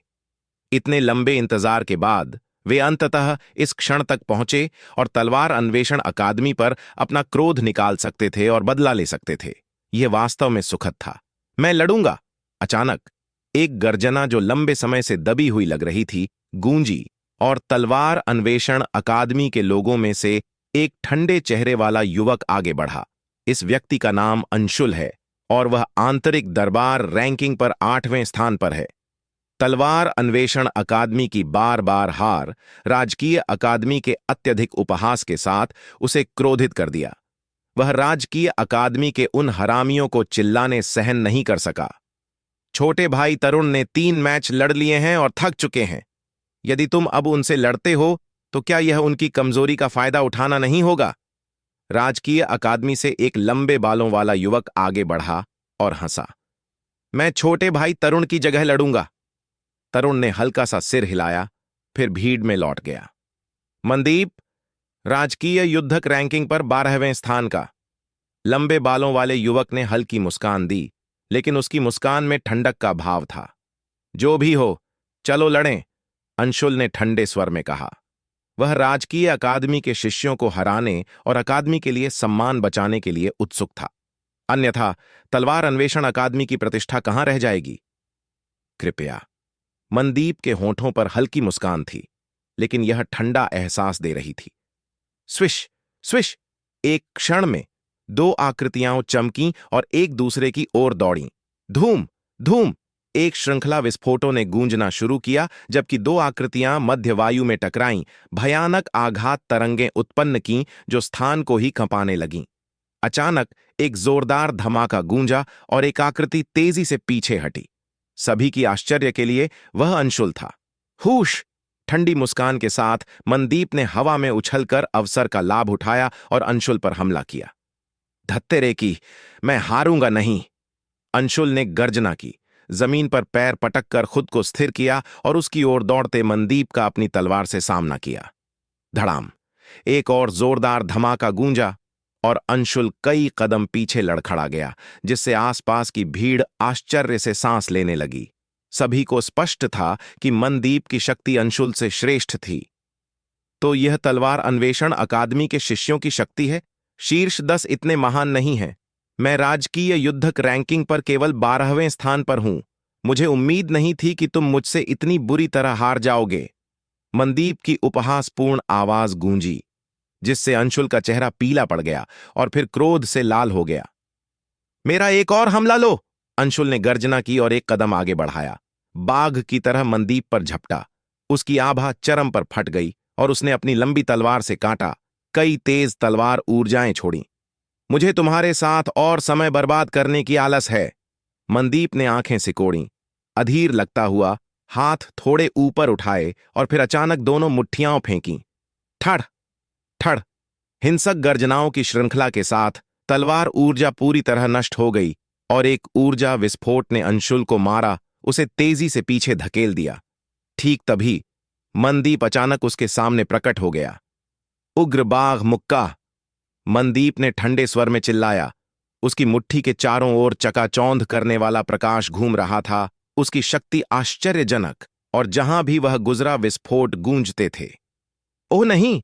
इतने लंबे इंतजार के बाद वे अंततः इस क्षण तक पहुंचे और तलवार अन्वेषण अकादमी पर अपना क्रोध निकाल सकते थे और बदला ले सकते थे। यह वास्तव में सुखद था। मैं लड़ूंगा। अचानक एक गर्जना जो लंबे समय से दबी हुई लग रही थी, गूंजी और तलवार अन्वेषण अकादमी के लोगों में से एक ठंडे चेहरे वाला युवक आगे बढ़ा। इस व्यक्ति का नाम अंशुल है और वह आंतरिक दरबार रैंकिंग पर 8वें स्थान पर है। तलवार अन्वेषण अकादमी की बार बार हार राजकीय अकादमी के अत्यधिक उपहास के साथ उसे क्रोधित कर दिया। वह राजकीय अकादमी के उन हरामियों को चिल्लाने सहन नहीं कर सका। छोटे भाई तरुण ने 3 मैच लड़ लिए हैं और थक चुके हैं। यदि तुम अब उनसे लड़ते हो तो क्या यह उनकी कमजोरी का फायदा उठाना नहीं होगा? राजकीय अकादमी से एक लंबे बालों वाला युवक आगे बढ़ा और हंसा। मैं छोटे भाई तरुण की जगह लड़ूंगा। तरुण ने हल्का सा सिर हिलाया, फिर भीड़ में लौट गया। मनदीप, राजकीय युद्धक रैंकिंग पर 12वें स्थान का। लंबे बालों वाले युवक ने हल्की मुस्कान दी, लेकिन उसकी मुस्कान में ठंडक का भाव था। जो भी हो, चलो लड़ें, अंशुल ने ठंडे स्वर में कहा। वह राजकीय अकादमी के शिष्यों को हराने और अकादमी के लिए सम्मान बचाने के लिए उत्सुक था। अन्यथा तलवार अन्वेषण अकादमी की प्रतिष्ठा कहां रह जाएगी? कृपया। मनदीप के होठों पर हल्की मुस्कान थी, लेकिन यह ठंडा एहसास दे रही थी। स्विश स्विश, एक क्षण में 2 आकृतियां चमकीं और एक दूसरे की ओर दौड़ीं। धूम धूम, एक श्रृंखला विस्फोटों ने गूंजना शुरू किया, जबकि 2 आकृतियां मध्य वायु में टकराईं, भयानक आघात तरंगें उत्पन्न कीं जो स्थान को ही कंपाने लगीं। अचानक एक जोरदार धमाका गूंजा और एक आकृति तेजी से पीछे हटी। सभी की आश्चर्य के लिए वह अंशुल था। हुश! ठंडी मुस्कान के साथ मनदीप ने हवा में उछलकर अवसर का लाभ उठाया और अंशुल पर हमला किया। धत्तेरे की, मैं हारूंगा नहीं! अंशुल ने गर्जना की, जमीन पर पैर पटककर खुद को स्थिर किया और उसकी ओर दौड़ते मनदीप का अपनी तलवार से सामना किया। धड़ाम! एक और जोरदार धमाका गूंजा और अंशुल कई कदम पीछे लड़खड़ा गया, जिससे आसपास की भीड़ आश्चर्य से सांस लेने लगी। सभी को स्पष्ट था कि मनदीप की शक्ति अंशुल से श्रेष्ठ थी। तो यह तलवार अन्वेषण अकादमी के शिष्यों की शक्ति है? शीर्ष 10 इतने महान नहीं हैं। मैं राजकीय युद्धक रैंकिंग पर केवल 12वें स्थान पर हूं। मुझे उम्मीद नहीं थी कि तुम मुझसे इतनी बुरी तरह हार जाओगे। मनदीप की उपहासपूर्ण आवाज गूंजी, जिससे अंशुल का चेहरा पीला पड़ गया और फिर क्रोध से लाल हो गया। मेरा एक और हमला लो! अंशुल ने गर्जना की और एक कदम आगे बढ़ाया। बाघ की तरह मनदीप पर झपटा। उसकी आभा चरम पर फट गई और उसने अपनी लंबी तलवार से काटा। कई तेज तलवार ऊर्जाएं छोड़ी। मुझे तुम्हारे साथ और समय बर्बाद करने की आलस है। मनदीप ने आंखें सिकोड़ी, अधीर लगता हुआ हाथ थोड़े ऊपर उठाए और फिर अचानक दोनों मुट्ठियां फेंकी। ठड़ ठड़, हिंसक गर्जनाओं की श्रृंखला के साथ तलवार ऊर्जा पूरी तरह नष्ट हो गई और एक ऊर्जा विस्फोट ने अंशुल को मारा, उसे तेजी से पीछे धकेल दिया। ठीक तभी मनदीप अचानक उसके सामने प्रकट हो गया। उग्र बाघ मुक्का! मनदीप ने ठंडे स्वर में चिल्लाया। उसकी मुट्ठी के चारों ओर चकाचौंध करने वाला प्रकाश घूम रहा था। उसकी शक्ति आश्चर्यजनक, और जहां भी वह गुजरा विस्फोट गूंजते थे। ओह नहीं!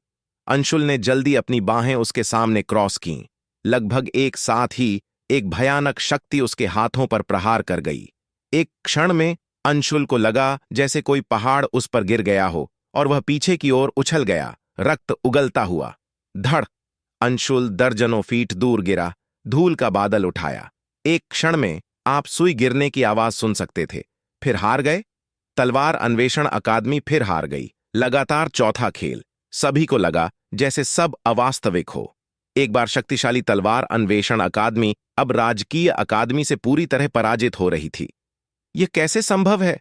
अंशुल ने जल्दी अपनी बाहें उसके सामने क्रॉस कीं। लगभग एक साथ ही एक भयानक शक्ति उसके हाथों पर प्रहार कर गई। एक क्षण में अंशुल को लगा जैसे कोई पहाड़ उस पर गिर गया हो और वह पीछे की ओर उछल गया, रक्त उगलता हुआ। धड़! अंशुल दर्जनों फीट दूर गिरा, धूल का बादल उठाया। एक क्षण में आप सुई गिरने की आवाज सुन सकते थे, फिर हार गए। तलवार अन्वेषण अकादमी फिर हार गई। लगातार चौथा खेल। सभी को लगा जैसे सब अवास्तविक हो। एक बार शक्तिशाली तलवार अन्वेषण अकादमी अब राजकीय अकादमी से पूरी तरह पराजित हो रही थी। यह कैसे संभव है?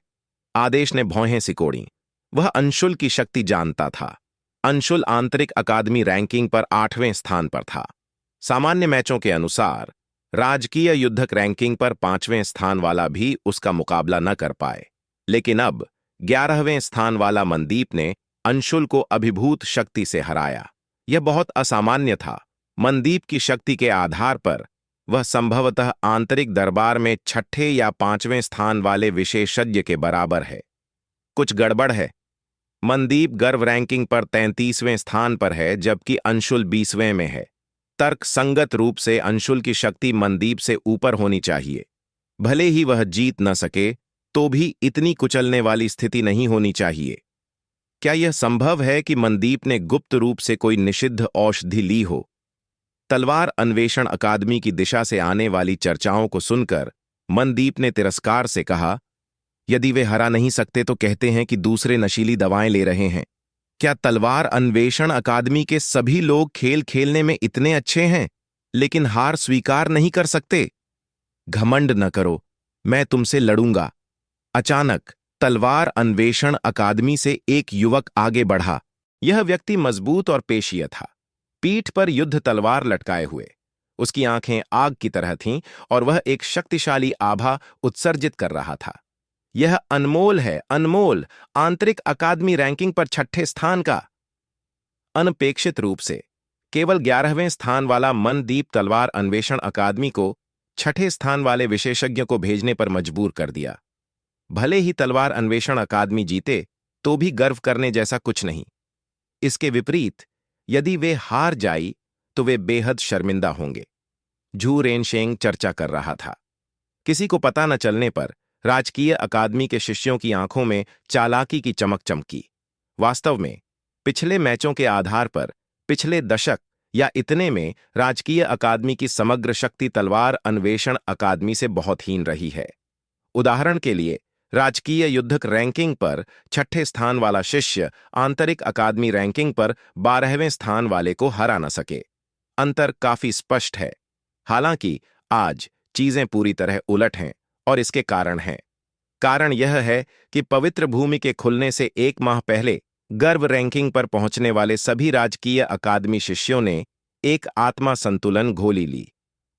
आदेश ने भौहें सिकोड़ी। वह अंशुल की शक्ति जानता था। अंशुल आंतरिक अकादमी रैंकिंग पर 8वें स्थान पर था। सामान्य मैचों के अनुसार राजकीय युद्धक रैंकिंग पर 5वें स्थान वाला भी उसका मुकाबला न कर पाए, लेकिन अब 11वें स्थान वाला मनदीप ने अंशुल को अभिभूत शक्ति से हराया। यह बहुत असामान्य था। मनदीप की शक्ति के आधार पर वह संभवतः आंतरिक दरबार में 6ठे या 5वें स्थान वाले विशेषज्ञ के बराबर है। कुछ गड़बड़ है। मनदीप गर्व रैंकिंग पर 33वें स्थान पर है, जबकि अंशुल 20वें में है। तर्क संगत रूप से अंशुल की शक्ति मनदीप से ऊपर होनी चाहिए। भले ही वह जीत न सके, तो भी इतनी कुचलने वाली स्थिति नहीं होनी चाहिए। क्या यह संभव है कि मनदीप ने गुप्त रूप से कोई निषिद्ध औषधि ली हो? तलवार अन्वेषण अकादमी की दिशा से आने वाली चर्चाओं को सुनकर मनदीप ने तिरस्कार से कहा, यदि वे हरा नहीं सकते तो कहते हैं कि दूसरे नशीली दवाएं ले रहे हैं। क्या तलवार अन्वेषण अकादमी के सभी लोग खेल खेलने में इतने अच्छे हैं, लेकिन हार स्वीकार नहीं कर सकते? घमंड न करो, मैं तुमसे लड़ूंगा। अचानक तलवार अन्वेषण अकादमी से एक युवक आगे बढ़ा। यह व्यक्ति मजबूत और पेशीय था, पीठ पर युद्ध तलवार लटकाए हुए। उसकी आंखें आग की तरह थीं और वह एक शक्तिशाली आभा उत्सर्जित कर रहा था। यह अनमोल है, अनमोल, आंतरिक अकादमी रैंकिंग पर 6ठे स्थान का। अनपेक्षित रूप से केवल 11वें स्थान वाला मनदीप तलवार अन्वेषण अकादमी को 6ठे स्थान वाले विशेषज्ञ को भेजने पर मजबूर कर दिया। भले ही तलवार अन्वेषण अकादमी जीते, तो भी गर्व करने जैसा कुछ नहीं। इसके विपरीत, यदि वे हार जाई तो वे बेहद शर्मिंदा होंगे। झू रेनशेंग चर्चा कर रहा था। किसी को पता न चलने पर राजकीय अकादमी के शिष्यों की आंखों में चालाकी की चमक चमकी। वास्तव में पिछले मैचों के आधार पर पिछले दशक या इतने में राजकीय अकादमी की समग्र शक्ति तलवार अन्वेषण अकादमी से बहुत हीन रही है। उदाहरण के लिए, राजकीय युद्धक रैंकिंग पर 6ठे स्थान वाला शिष्य आंतरिक अकादमी रैंकिंग पर 12वें स्थान वाले को हरा न सके। अंतर काफी स्पष्ट है। हालांकि आज चीजें पूरी तरह उलट हैं और इसके कारण हैं। कारण यह है कि पवित्र भूमि के खुलने से 1 माह पहले गर्व रैंकिंग पर पहुंचने वाले सभी राजकीय अकादमी शिष्यों ने एक आत्मा संतुलन गोली ली।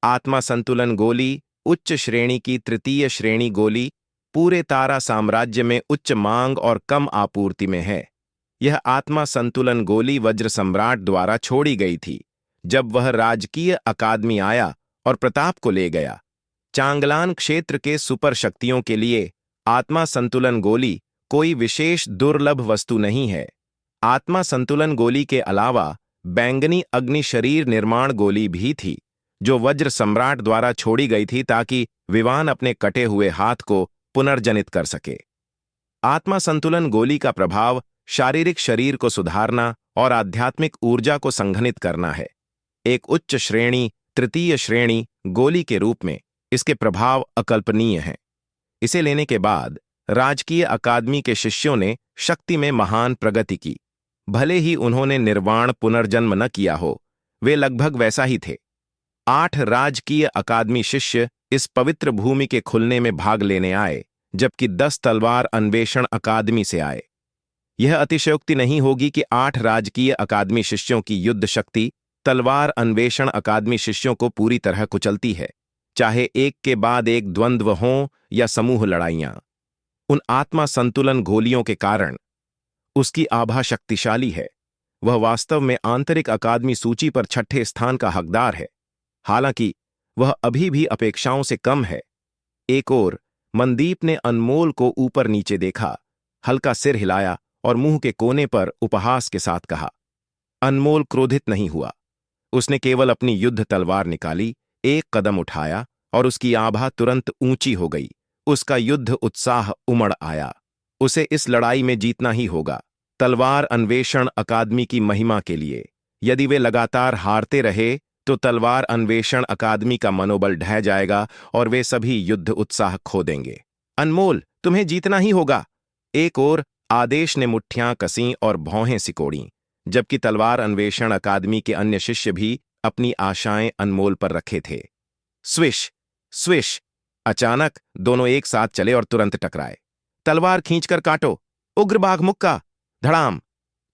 आत्मा संतुलन गोली उच्च श्रेणी की तृतीय श्रेणी गोली पूरे तारा साम्राज्य में उच्च मांग और कम आपूर्ति में है। यह आत्मा संतुलन गोली वज्र सम्राट द्वारा छोड़ी गई थी जब वह राजकीय अकादमी आया और प्रताप को ले गया। चांगलान क्षेत्र के सुपर शक्तियों के लिए आत्मा संतुलन गोली कोई विशेष दुर्लभ वस्तु नहीं है। आत्मा संतुलन गोली के अलावा बैंगनी अग्नि शरीर निर्माण गोली भी थी, जो वज्र सम्राट द्वारा छोड़ी गई थी ताकि विवान अपने कटे हुए हाथ को पुनर्जनित कर सके। आत्मा संतुलन गोली का प्रभाव शारीरिक शरीर को सुधारना और आध्यात्मिक ऊर्जा को संघनित करना है। एक उच्च श्रेणी तृतीय श्रेणी गोली के रूप में इसके प्रभाव अकल्पनीय हैं। इसे लेने के बाद राजकीय अकादमी के शिष्यों ने शक्ति में महान प्रगति की। भले ही उन्होंने निर्वाण पुनर्जन्म न किया हो, वे लगभग वैसा ही थे। 8 राजकीय अकादमी शिष्य इस पवित्र भूमि के खुलने में भाग लेने आए, जबकि 10 तलवार अन्वेषण अकादमी से आए। यह अतिशयोक्ति नहीं होगी कि 8 राजकीय अकादमी शिष्यों की युद्ध शक्ति तलवार अन्वेषण अकादमी शिष्यों को पूरी तरह कुचलती है, चाहे एक के बाद एक द्वंद्व हों या समूह लड़ाइयां। उन आत्मा संतुलन गोलियों के कारण उसकी आभा शक्तिशाली है। वह वास्तव में आंतरिक अकादमी सूची पर 6ठे स्थान का हकदार है, हालांकि वह अभी भी अपेक्षाओं से कम है। एक ओर मनदीप ने अनमोल को ऊपर नीचे देखा, हल्का सिर हिलाया और मुंह के कोने पर उपहास के साथ कहा। अनमोल क्रोधित नहीं हुआ। उसने केवल अपनी युद्ध तलवार निकाली, एक कदम उठाया और उसकी आभा तुरंत ऊंची हो गई। उसका युद्ध उत्साह उमड़ आया। उसे इस लड़ाई में जीतना ही होगा, तलवार अन्वेषण अकादमी की महिमा के लिए। यदि वे लगातार हारते रहे तो तलवार अन्वेषण अकादमी का मनोबल ढह जाएगा और वे सभी युद्ध उत्साह खो देंगे। अनमोल, तुम्हें जीतना ही होगा। एक ओर आदेश ने मुट्ठियां कसीं और भौहें सिकोड़ीं, जबकि तलवार अन्वेषण अकादमी के अन्य शिष्य भी अपनी आशाएं अनमोल पर रखे थे। स्विश स्विश, अचानक दोनों एक साथ चले और तुरंत टकराए। तलवार खींचकर काटो, उग्र बाघ मुक्का। धड़ाम,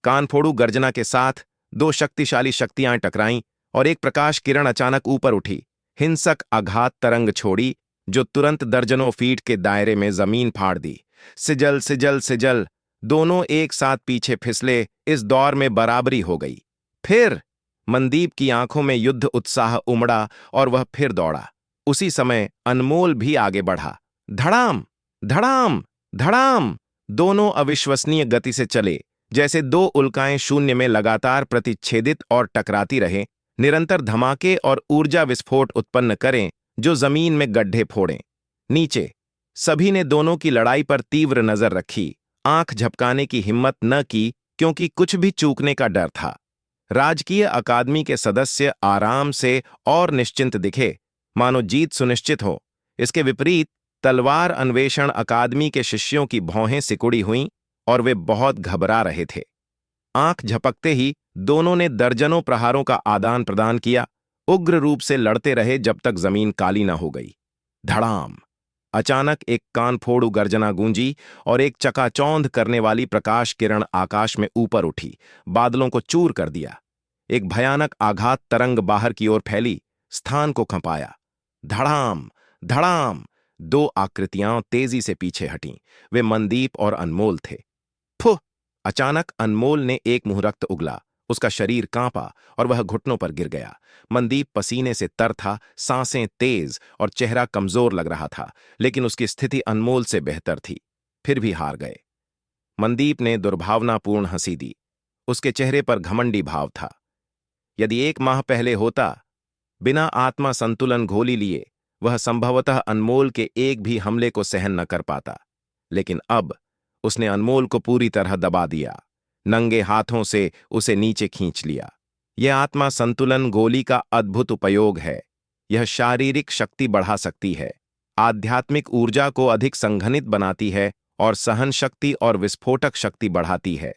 कान फोड़ू गर्जना के साथ दो शक्तिशाली शक्तियां टकराईं और एक प्रकाश किरण अचानक ऊपर उठी, हिंसक आघात तरंग छोड़ी जो तुरंत दर्जनों फीट के दायरे में जमीन फाड़ दी। सिजल सिजल सिजल, दोनों एक साथ पीछे फिसले। इस दौर में बराबरी हो गई। फिर मनदीप की आंखों में युद्ध उत्साह उमड़ा और वह फिर दौड़ा। उसी समय अनमोल भी आगे बढ़ा। धड़ाम धड़ाम धड़ाम, दोनों अविश्वसनीय गति से चले, जैसे दो उल्काएं शून्य में लगातार प्रतिच्छेदित और टकराती रहें, निरंतर धमाके और ऊर्जा विस्फोट उत्पन्न करें जो जमीन में गड्ढे फोड़ें। नीचे सभी ने दोनों की लड़ाई पर तीव्र नजर रखी, आंख झपकाने की हिम्मत न की क्योंकि कुछ भी चूकने का डर था। राजकीय अकादमी के सदस्य आराम से और निश्चिंत दिखे, मानो जीत सुनिश्चित हो। इसके विपरीत तलवार अन्वेषण अकादमी के शिष्यों की भौहें सिकुड़ी हुईं और वे बहुत घबरा रहे थे। आंख झपकते ही दोनों ने दर्जनों प्रहारों का आदान प्रदान किया, उग्र रूप से लड़ते रहे जब तक जमीन काली न हो गई। धड़ाम, अचानक एक कान फोड़ू गर्जना गूंजी और एक चकाचौंध करने वाली प्रकाश किरण आकाश में ऊपर उठी, बादलों को चूर कर दिया। एक भयानक आघात तरंग बाहर की ओर फैली, स्थान को खंपाया। धड़ाम धड़ाम, दो आकृतियां तेजी से पीछे हटीं। वे मनदीप और अनमोल थे। फुह! अचानक अनमोल ने एक मुहूर्त उगला, उसका शरीर कांपा और वह घुटनों पर गिर गया। मनदीप पसीने से तर था, सांसें तेज और चेहरा कमजोर लग रहा था, लेकिन उसकी स्थिति अनमोल से बेहतर थी। फिर भी हार गए। मनदीप ने दुर्भावनापूर्ण हंसी दी। उसके चेहरे पर घमंडी भाव था। यदि 1 माह पहले होता, बिना आत्मा संतुलन घोली लिए वह संभवतः अनमोल के एक भी हमले को सहन न कर पाता, लेकिन अब उसने अनमोल को पूरी तरह दबा दिया, नंगे हाथों से उसे नीचे खींच लिया। यह आत्मा संतुलन गोली का अद्भुत उपयोग है। यह शारीरिक शक्ति बढ़ा सकती है, आध्यात्मिक ऊर्जा को अधिक संघनित बनाती है और सहन शक्ति और विस्फोटक शक्ति बढ़ाती है।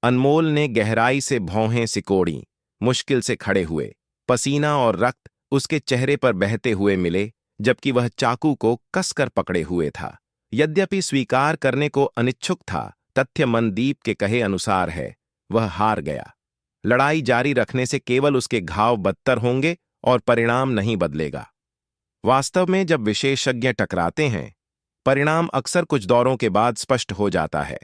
अनमोल ने गहराई से भौहें सिकोड़ीं, मुश्किल से खड़े हुए। पसीना और रक्त उसके चेहरे पर बहते हुए मिले, जबकि वह चाकू को कसकर पकड़े हुए था। यद्यपि स्वीकार करने को अनिच्छुक था, तथ्य मनदीप के कहे अनुसार है, वह हार गया। लड़ाई जारी रखने से केवल उसके घाव बदतर होंगे और परिणाम नहीं बदलेगा। वास्तव में जब विशेषज्ञ टकराते हैं, परिणाम अक्सर कुछ दौरों के बाद स्पष्ट हो जाता है।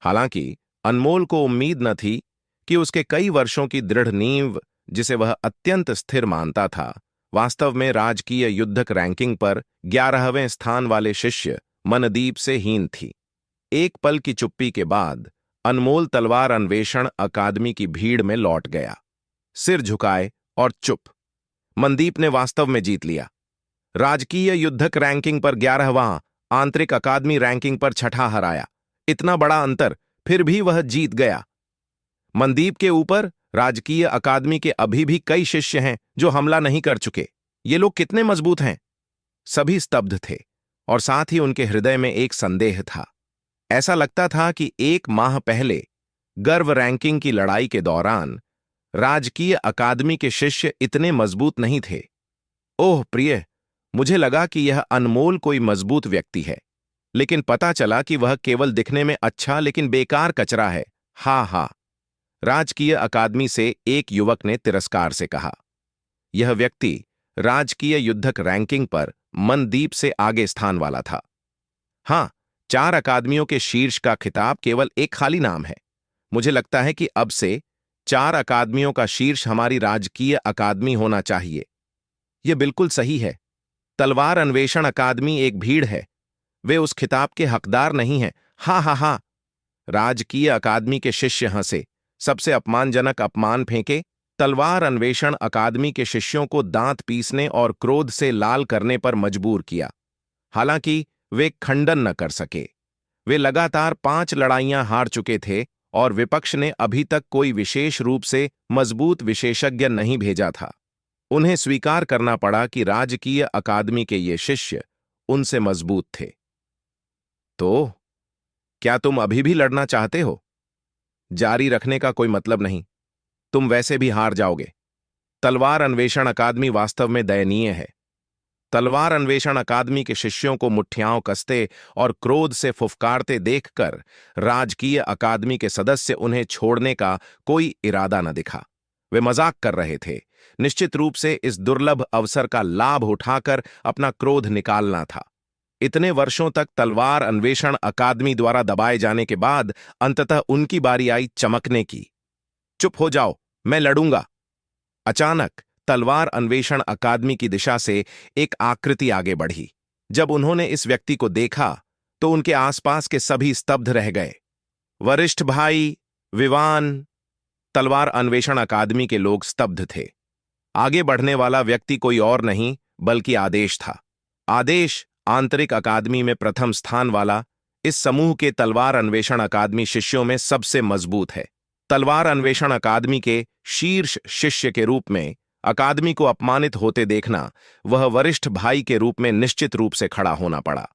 हालांकि अनमोल को उम्मीद न थी कि उसके कई वर्षों की दृढ़ नींव, जिसे वह अत्यंत स्थिर मानता था, वास्तव में राजकीय युद्धक रैंकिंग पर 11वें स्थान वाले शिष्य मनदीप से हीन थी। एक पल की चुप्पी के बाद अनमोल तलवार अन्वेषण अकादमी की भीड़ में लौट गया, सिर झुकाए और चुप। मनदीप ने वास्तव में जीत लिया। राजकीय युद्धक रैंकिंग पर 11वां, आंतरिक अकादमी रैंकिंग पर 6ठा हराया। इतना बड़ा अंतर, फिर भी वह जीत गया। मनदीप के ऊपर राजकीय अकादमी के अभी भी कई शिष्य हैं जो हमला नहीं कर चुके। ये लोग कितने मजबूत हैं? सभी स्तब्ध थे और साथ ही उनके हृदय में एक संदेह था। ऐसा लगता था कि 1 माह पहले गर्व रैंकिंग की लड़ाई के दौरान राजकीय अकादमी के शिष्य इतने मजबूत नहीं थे। ओह प्रिय, मुझे लगा कि यह अनमोल कोई मजबूत व्यक्ति है, लेकिन पता चला कि वह केवल दिखने में अच्छा लेकिन बेकार कचरा है। हा हा, राजकीय अकादमी से एक युवक ने तिरस्कार से कहा। यह व्यक्ति राजकीय युद्धक रैंकिंग पर मनदीप से आगे स्थान वाला था। हां, 4 अकादमियों के शीर्ष का खिताब केवल एक खाली नाम है। मुझे लगता है कि अब से 4 अकादमियों का शीर्ष हमारी राजकीय अकादमी होना चाहिए। यह बिल्कुल सही है। तलवार अन्वेषण अकादमी एक भीड़ है, वे उस खिताब के हकदार नहीं हैं। हा हा हा, राजकीय अकादमी के शिष्य हंसे, सबसे अपमानजनक अपमान फेंके। तलवार अन्वेषण अकादमी के शिष्यों को दांत पीसने और क्रोध से लाल करने पर मजबूर किया। हालांकि वे खंडन न कर सके। वे लगातार 5 लड़ाइयां हार चुके थे और विपक्ष ने अभी तक कोई विशेष रूप से मजबूत विशेषज्ञ नहीं भेजा था। उन्हें स्वीकार करना पड़ा कि राजकीय अकादमी के ये शिष्य उनसे मजबूत थे। तो क्या तुम अभी भी लड़ना चाहते हो? जारी रखने का कोई मतलब नहीं, तुम वैसे भी हार जाओगे। तलवार अन्वेषण अकादमी वास्तव में दयनीय है। तलवार अन्वेषण अकादमी के शिष्यों को मुठ्ठियां कसते और क्रोध से फुफकारते देखकर राजकीय अकादमी के सदस्य उन्हें छोड़ने का कोई इरादा न दिखा। वे मजाक कर रहे थे, निश्चित रूप से इस दुर्लभ अवसर का लाभ उठाकर अपना क्रोध निकालना था। इतने वर्षों तक तलवार अन्वेषण अकादमी द्वारा दबाए जाने के बाद अंततः उनकी बारी आई चमकने की। चुप हो जाओ, मैं लड़ूंगा। अचानक तलवार अन्वेषण अकादमी की दिशा से एक आकृति आगे बढ़ी। जब उन्होंने इस व्यक्ति को देखा तो उनके आसपास के सभी स्तब्ध रह गए। वरिष्ठ भाई विवान। तलवार अन्वेषण अकादमी के लोग स्तब्ध थे। आगे बढ़ने वाला व्यक्ति कोई और नहीं बल्कि आदेश था। आदेश आंतरिक अकादमी में प्रथम स्थान वाला, इस समूह के तलवार अन्वेषण अकादमी शिष्यों में सबसे मजबूत है। तलवार अन्वेषण अकादमी के शीर्ष शिष्य के रूप में अकादमी को अपमानित होते देखना वह वरिष्ठ भाई के रूप में निश्चित रूप से खड़ा होना पड़ा।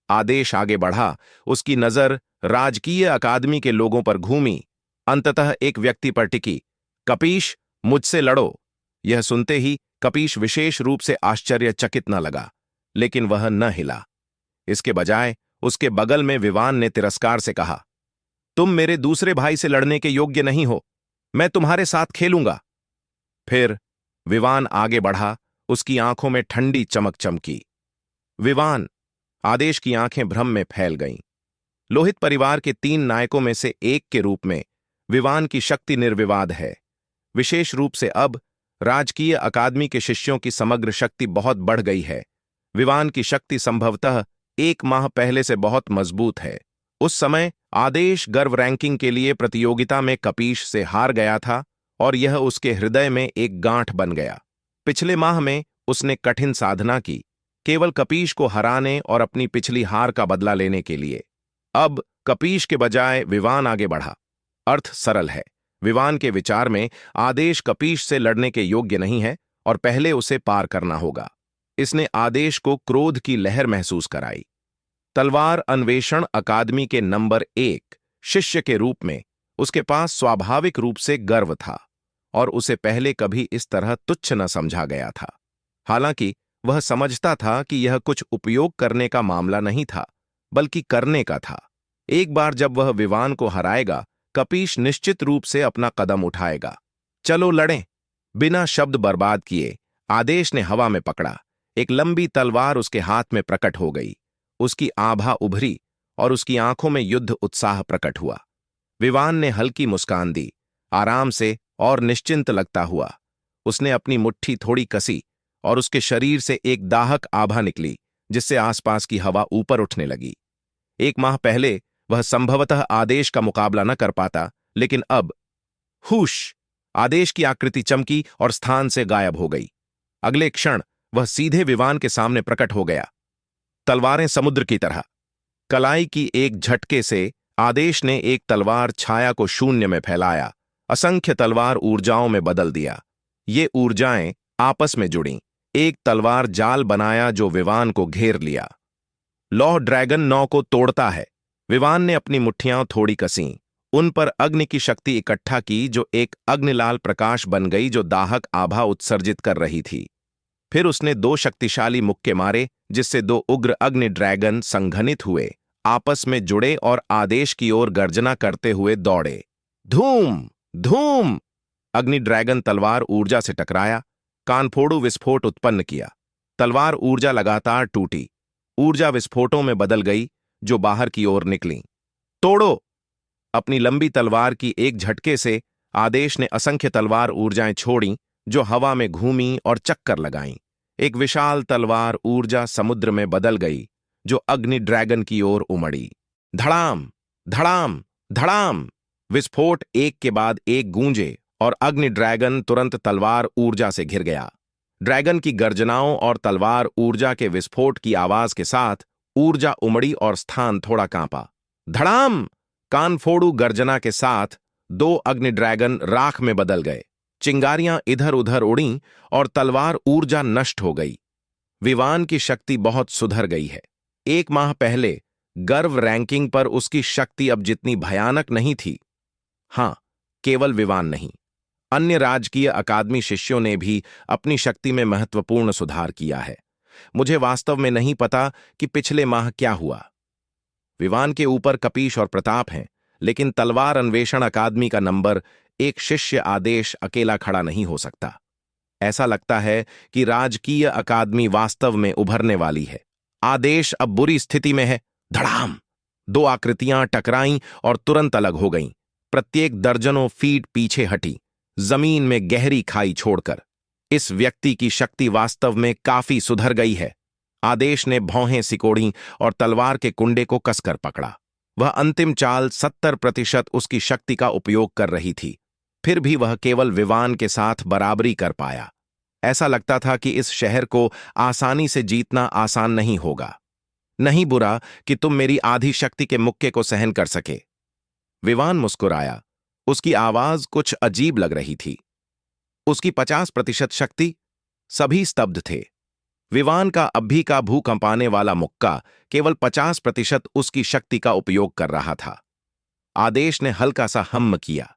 आदेश आगे बढ़ा, उसकी नजर राजकीय अकादमी के लोगों पर घूमी, अंततः एक व्यक्ति पर टिकी। कपीश, मुझसे लड़ो। यह सुनते ही कपीश विशेष रूप से आश्चर्यचकित न लगा, लेकिन वह न हिला। इसके बजाय उसके बगल में विवान ने तिरस्कार से कहा, तुम मेरे दूसरे भाई से लड़ने के योग्य नहीं हो, मैं तुम्हारे साथ खेलूंगा। फिर विवान आगे बढ़ा, उसकी आंखों में ठंडी चमक चमकी। विवान। आदेश की आंखें भ्रम में फैल गईं। लोहित परिवार के 3 नायकों में से एक के रूप में विवान की शक्ति निर्विवाद है। विशेष रूप से अब राजकीय अकादमी के शिष्यों की समग्र शक्ति बहुत बढ़ गई है। विवान की शक्ति संभवतः 1 माह पहले से बहुत मजबूत है। उस समय आदेश गर्व रैंकिंग के लिए प्रतियोगिता में कपीश से हार गया था और यह उसके हृदय में एक गांठ बन गया। पिछले माह में उसने कठिन साधना की, केवल कपीश को हराने और अपनी पिछली हार का बदला लेने के लिए। अब कपीश के बजाय विवान आगे बढ़ा। अर्थ सरल है। विवान के विचार में आदेश कपीश से लड़ने के योग्य नहीं है और पहले उसे पार करना होगा। इसने आदेश को क्रोध की लहर महसूस कराई। तलवार अन्वेषण अकादमी के नंबर 1 शिष्य के रूप में उसके पास स्वाभाविक रूप से गर्व था और उसे पहले कभी इस तरह तुच्छ न समझा गया था। हालांकि वह समझता था कि यह कुछ उपयोग करने का मामला नहीं था, बल्कि करने का था। एक बार जब वह विवान को हराएगा, कपीश निश्चित रूप से अपना कदम उठाएगा। चलो लड़ें। बिना शब्द बर्बाद किए आदेश ने हवा में पकड़ा। एक लंबी तलवार उसके हाथ में प्रकट हो गई। उसकी आभा उभरी और उसकी आंखों में युद्ध उत्साह प्रकट हुआ। विवान ने हल्की मुस्कान दी, आराम से और निश्चिंत लगता हुआ। उसने अपनी मुट्ठी थोड़ी कसी और उसके शरीर से एक दाहक आभा निकली, जिससे आसपास की हवा ऊपर उठने लगी। 1 माह पहले वह संभवतः आदेश का मुकाबला न कर पाता, लेकिन अब हुश! आदेश की आकृति चमकी और स्थान से गायब हो गई। अगले क्षण वह सीधे विवान के सामने प्रकट हो गया। तलवारें समुद्र की तरह। कलाई की एक झटके से आदेश ने एक तलवार छाया को शून्य में फैलाया, असंख्य तलवार ऊर्जाओं में बदल दिया। ये ऊर्जाएं आपस में जुड़ीं, एक तलवार जाल बनाया जो विवान को घेर लिया। लौह ड्रैगन 9 को तोड़ता है। विवान ने अपनी मुट्ठियां थोड़ी कसीं, उन पर अग्नि की शक्ति इकट्ठा की जो एक अग्निलाल प्रकाश बन गई जो दाहक आभा उत्सर्जित कर रही थी। फिर उसने 2 शक्तिशाली मुक्के मारे, जिससे 2 उग्र अग्नि ड्रैगन संघनित हुए, आपस में जुड़े और आदेश की ओर गर्जना करते हुए दौड़े। धूम धूम! अग्नि ड्रैगन तलवार ऊर्जा से टकराया, कानफोड़ू विस्फोट उत्पन्न किया। तलवार ऊर्जा लगातार टूटी, ऊर्जा विस्फोटों में बदल गई जो बाहर की ओर निकलीं। तोड़ो! अपनी लंबी तलवार की एक झटके से आदेश ने असंख्य तलवार ऊर्जाएं छोड़ीं जो हवा में घूमीं और चक्कर लगाईं। एक विशाल तलवार ऊर्जा समुद्र में बदल गई जो अग्नि ड्रैगन की ओर उमड़ी। धड़ाम धड़ाम धड़ाम! विस्फोट एक के बाद एक गूंजे और अग्नि ड्रैगन तुरंत तलवार ऊर्जा से घिर गया। ड्रैगन की गर्जनाओं और तलवार ऊर्जा के विस्फोट की आवाज के साथ ऊर्जा उमड़ी और स्थान थोड़ा कांपा। धड़ाम! कानफोड़ू गर्जना के साथ 2 अग्नि ड्रैगन राख में बदल गए। चिंगारियां इधर उधर उड़ीं और तलवार ऊर्जा नष्ट हो गई। विवान की शक्ति बहुत सुधर गई है। 1 माह पहले गर्व रैंकिंग पर उसकी शक्ति अब जितनी भयानक नहीं थी। हां, केवल विवान नहीं, अन्य राजकीय अकादमी शिष्यों ने भी अपनी शक्ति में महत्वपूर्ण सुधार किया है। मुझे वास्तव में नहीं पता कि पिछले माह क्या हुआ। विवान के ऊपर कपीश और प्रताप हैं, लेकिन तलवार अन्वेषण अकादमी का नंबर 1 शिष्य आदेश अकेला खड़ा नहीं हो सकता। ऐसा लगता है कि राजकीय अकादमी वास्तव में उभरने वाली है। आदेश अब बुरी स्थिति में है। धड़ाम! 2 आकृतियां टकराईं और तुरंत अलग हो गईं। प्रत्येक दर्जनों फीट पीछे हटी, जमीन में गहरी खाई छोड़कर। इस व्यक्ति की शक्ति वास्तव में काफी सुधर गई है। आदेश ने भौहें सिकोड़ी और तलवार के कुंडे को कसकर पकड़ा। वह अंतिम चाल 70% उसकी शक्ति का उपयोग कर रही थी। फिर भी वह केवल विवान के साथ बराबरी कर पाया। ऐसा लगता था कि इस शहर को आसानी से जीतना आसान नहीं होगा। नहीं बुरा कि तुम मेरी आधी शक्ति के मुक्के को सहन कर सके। विवान मुस्कुराया। उसकी आवाज कुछ अजीब लग रही थी। उसकी 50% शक्ति? सभी स्तब्ध थे। विवान का अभी का भूकंपाने वाला मुक्का केवल 50% उसकी शक्ति का उपयोग कर रहा था। आदेश ने हल्का सा हम्म किया।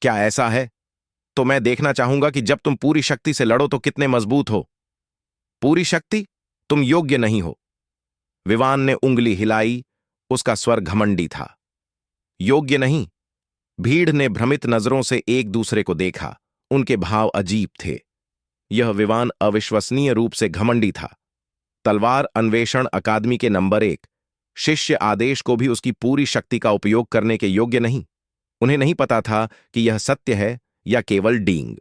क्या ऐसा है? तो मैं देखना चाहूंगा कि जब तुम पूरी शक्ति से लड़ो तो कितने मजबूत हो। पूरी शक्ति? तुम योग्य नहीं हो। विवान ने उंगली हिलाई। उसका स्वर घमंडी था। योग्य नहीं? भीड़ ने भ्रमित नजरों से एक दूसरे को देखा। उनके भाव अजीब थे। यह विवान अविश्वसनीय रूप से घमंडी था। तलवार अन्वेषण अकादमी के नंबर 1 शिष्य आदेश को भी उसकी पूरी शक्ति का उपयोग करने के योग्य नहीं। उन्हें नहीं पता था कि यह सत्य है या केवल डींग।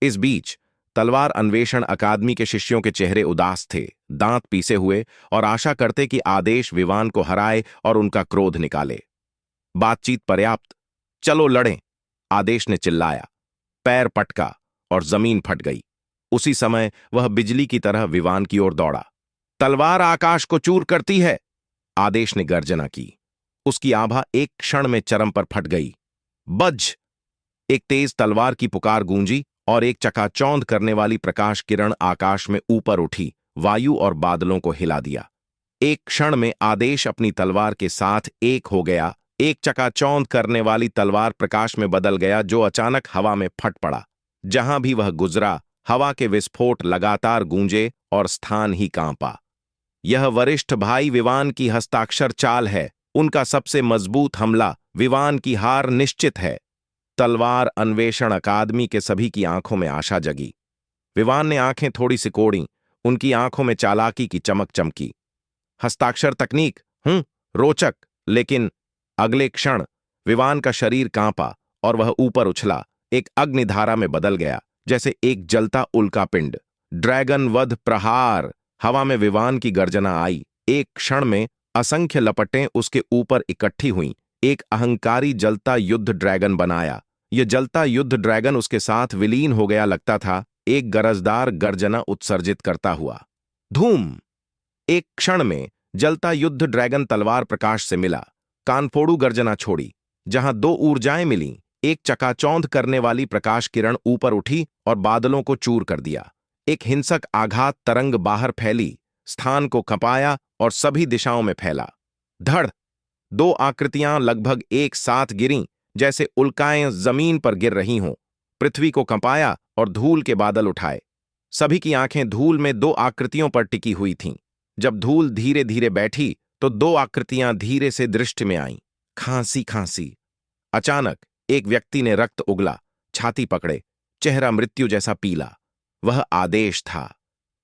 इस बीच तलवार अन्वेषण अकादमी के शिष्यों के चेहरे उदास थे, दांत पीसे हुए और आशा करते कि आदेश विवान को हराए और उनका क्रोध निकाले। बातचीत पर्याप्त, चलो लड़ें, आदेश ने चिल्लाया। पैर पटका और जमीन फट गई। उसी समय वह बिजली की तरह विवान की ओर दौड़ा। तलवार आकाश को चूर करती है, आदेश ने गर्जना की। उसकी आभा एक क्षण में चरम पर फट गई। बज! एक तेज तलवार की पुकार गूंजी और एक चकाचौंध करने वाली प्रकाश किरण आकाश में ऊपर उठी, वायु और बादलों को हिला दिया। एक क्षण में आदेश अपनी तलवार के साथ एक हो गया। एक चकाचौंध करने वाली तलवार प्रकाश में बदल गया जो अचानक हवा में फट पड़ा। जहां भी वह गुजरा, हवा के विस्फोट लगातार गूंजे और स्थान ही कांपा। यह वरिष्ठ भाई विवान की हस्ताक्षर चाल है। उनका सबसे मजबूत हमला। विवान की हार निश्चित है। तलवार अन्वेषण अकादमी के सभी की आंखों में आशा जगी। विवान ने आंखें थोड़ी सिकोड़ी। उनकी आंखों में चालाकी की चमक चमकी। हस्ताक्षर तकनीक? रोचक। लेकिन अगले क्षण विवान का शरीर कांपा और वह ऊपर उछला, एक अग्निधारा में बदल गया, जैसे एक जलता उल्का पिंड। ड्रैगन वध प्रहार! हवा में विवान की गर्जना आई। एक क्षण में असंख्य लपटें उसके ऊपर इकट्ठी हुईं। एक अहंकारी जलता युद्ध ड्रैगन बनाया। यह जलता युद्ध ड्रैगन उसके साथ विलीन हो गया, लगता था एक गरजदार गर्जना उत्सर्जित करता हुआ। धूम! एक क्षण में जलता युद्ध ड्रैगन तलवार प्रकाश से मिला, कानफोड़ू गर्जना छोड़ी। जहां 2 ऊर्जाएं मिलीं, एक चकाचौंध करने वाली प्रकाश किरण ऊपर उठी और बादलों को चूर कर दिया। एक हिंसक आघात तरंग बाहर फैली, स्थान को कंपाया और सभी दिशाओं में फैला। धड़! 2 आकृतियां लगभग एक साथ गिरीं, जैसे उल्काएं जमीन पर गिर रही हों। पृथ्वी को कंपाया और धूल के बादल उठाए। सभी की आंखें धूल में 2 आकृतियों पर टिकी हुई थीं। जब धूल धीरे धीरे बैठी तो 2 आकृतियां धीरे से दृष्टि में आईं। खांसी खांसी। अचानक एक व्यक्ति ने रक्त उगला, छाती पकड़े, चेहरा मृत्यु जैसा पीला। वह आदेश था।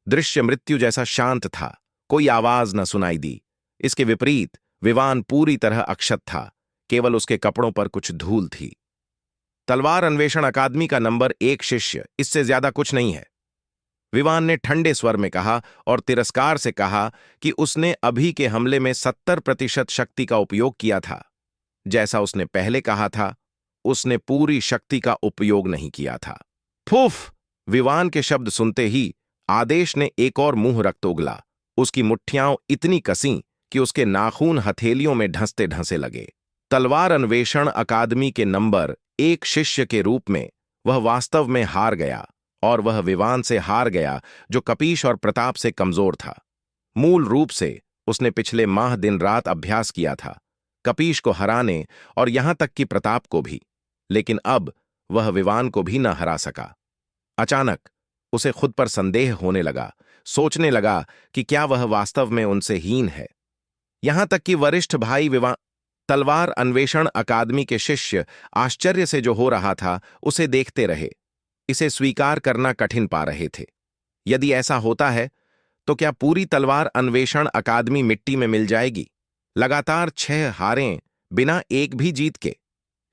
दृश्य मृत्यु जैसा शांत था। कोई आवाज न सुनाई दी। इसके विपरीत विवान पूरी तरह अक्षत था। केवल उसके कपड़ों पर कुछ धूल थी। तलवार अन्वेषण अकादमी का नंबर 1 शिष्य, इससे ज्यादा कुछ नहीं है, विवान ने ठंडे स्वर में कहा और तिरस्कार से कहा कि उसने अभी के हमले में 70% शक्ति का उपयोग किया था। जैसा उसने पहले कहा था, उसने पूरी शक्ति का उपयोग नहीं किया था। फूफ! विवान के शब्द सुनते ही आदेश ने एक और मुंह रक्त उगला। उसकी मुट्ठियां इतनी कसीं कि उसके नाखून हथेलियों में ढंसते ढंसे लगे। तलवार अन्वेषण अकादमी के नंबर 1 शिष्य के रूप में वह वास्तव में हार गया, और वह विवान से हार गया जो कपीश और प्रताप से कमजोर था। मूल रूप से उसने पिछले माह दिन रात अभ्यास किया था, कपीश को हराने और यहां तक कि प्रताप को भी, लेकिन अब वह विवान को भी न हरा सका। अचानक उसे खुद पर संदेह होने लगा, सोचने लगा कि क्या वह वास्तव में उनसे हीन है। यहां तक कि वरिष्ठ भाई विवान तलवार अन्वेषण अकादमी के शिष्य आश्चर्य से जो हो रहा था उसे देखते रहे, इसे स्वीकार करना कठिन पा रहे थे। यदि ऐसा होता है तो क्या पूरी तलवार अन्वेषण अकादमी मिट्टी में मिल जाएगी? लगातार 6 हारें बिना एक भी जीत के।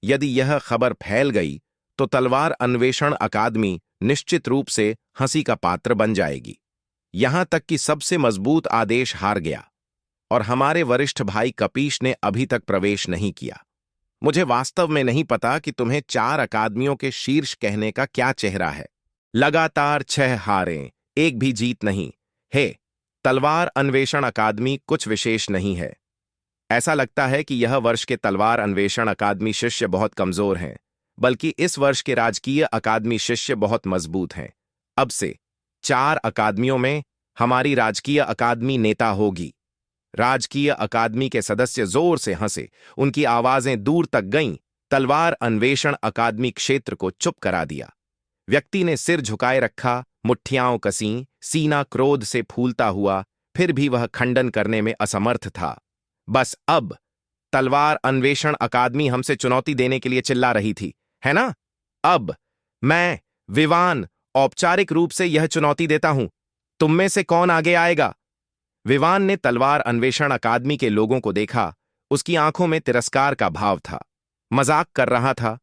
यदि यह खबर फैल गई तो तलवार अन्वेषण अकादमी निश्चित रूप से हंसी का पात्र बन जाएगी। यहां तक कि सबसे मजबूत आदेश हार गया और हमारे वरिष्ठ भाई कपीश ने अभी तक प्रवेश नहीं किया। मुझे वास्तव में नहीं पता कि तुम्हें 4 अकादमियों के शीर्ष कहने का क्या चेहरा है। लगातार 6 हारें, एक भी जीत नहीं। हे, तलवार अन्वेषण अकादमी कुछ विशेष नहीं है। ऐसा लगता है कि यह वर्ष के तलवार अन्वेषण अकादमी शिष्य बहुत कमजोर हैं, बल्कि इस वर्ष के राजकीय अकादमी शिष्य बहुत मजबूत हैं। अब से 4 अकादमियों में हमारी राजकीय अकादमी नेता होगी। राजकीय अकादमी के सदस्य जोर से हंसे, उनकी आवाजें दूर तक गईं। तलवार अन्वेषण अकादमी क्षेत्र को चुप करा दिया। व्यक्ति ने सिर झुकाए रखा, मुट्ठियां कसीं, सीना क्रोध से फूलता हुआ, फिर भी वह खंडन करने में असमर्थ था। बस अब तलवार अन्वेषण अकादमी हमसे चुनौती देने के लिए चिल्ला रही थी, है ना? अब मैं, विवान, औपचारिक रूप से यह चुनौती देता हूं, तुम में से कौन आगे आएगा? विवान ने तलवार अन्वेषण अकादमी के लोगों को देखा, उसकी आंखों में तिरस्कार का भाव था। मजाक कर रहा था।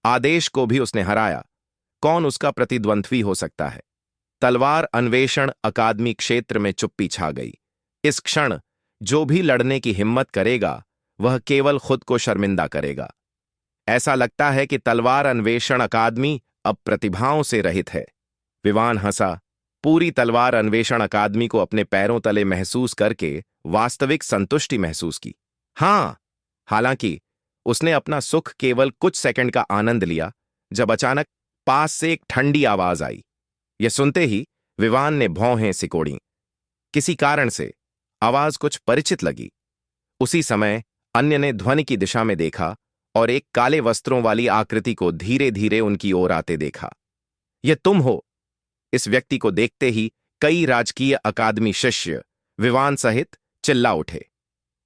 आदेश को भी उसने हराया। कौन उसका प्रतिद्वंद्वी हो सकता है? तलवार अन्वेषण अकादमी क्षेत्र में चुप्पी छा गई। इस क्षण जो भी लड़ने की हिम्मत करेगा वह केवल खुद को शर्मिंदा करेगा। ऐसा लगता है कि तलवार अन्वेषण अकादमी अब प्रतिभाओं से रहित है। विवान हंसा। पूरी तलवार अन्वेषण अकादमी को अपने पैरों तले महसूस करके वास्तविक संतुष्टि महसूस की। हां, हालांकि उसने अपना सुख केवल कुछ सेकंड का आनंद लिया जब अचानक पास से एक ठंडी आवाज आई। यह सुनते ही विवान ने भौहें सिकोड़ी। किसी कारण से आवाज कुछ परिचित लगी। उसी समय अन्य ने ध्वनि की दिशा में देखा और एक काले वस्त्रों वाली आकृति को धीरे धीरे उनकी ओर आते देखा। यह तुम हो? इस व्यक्ति को देखते ही कई राजकीय अकादमी शिष्य विवान सहित चिल्ला उठे।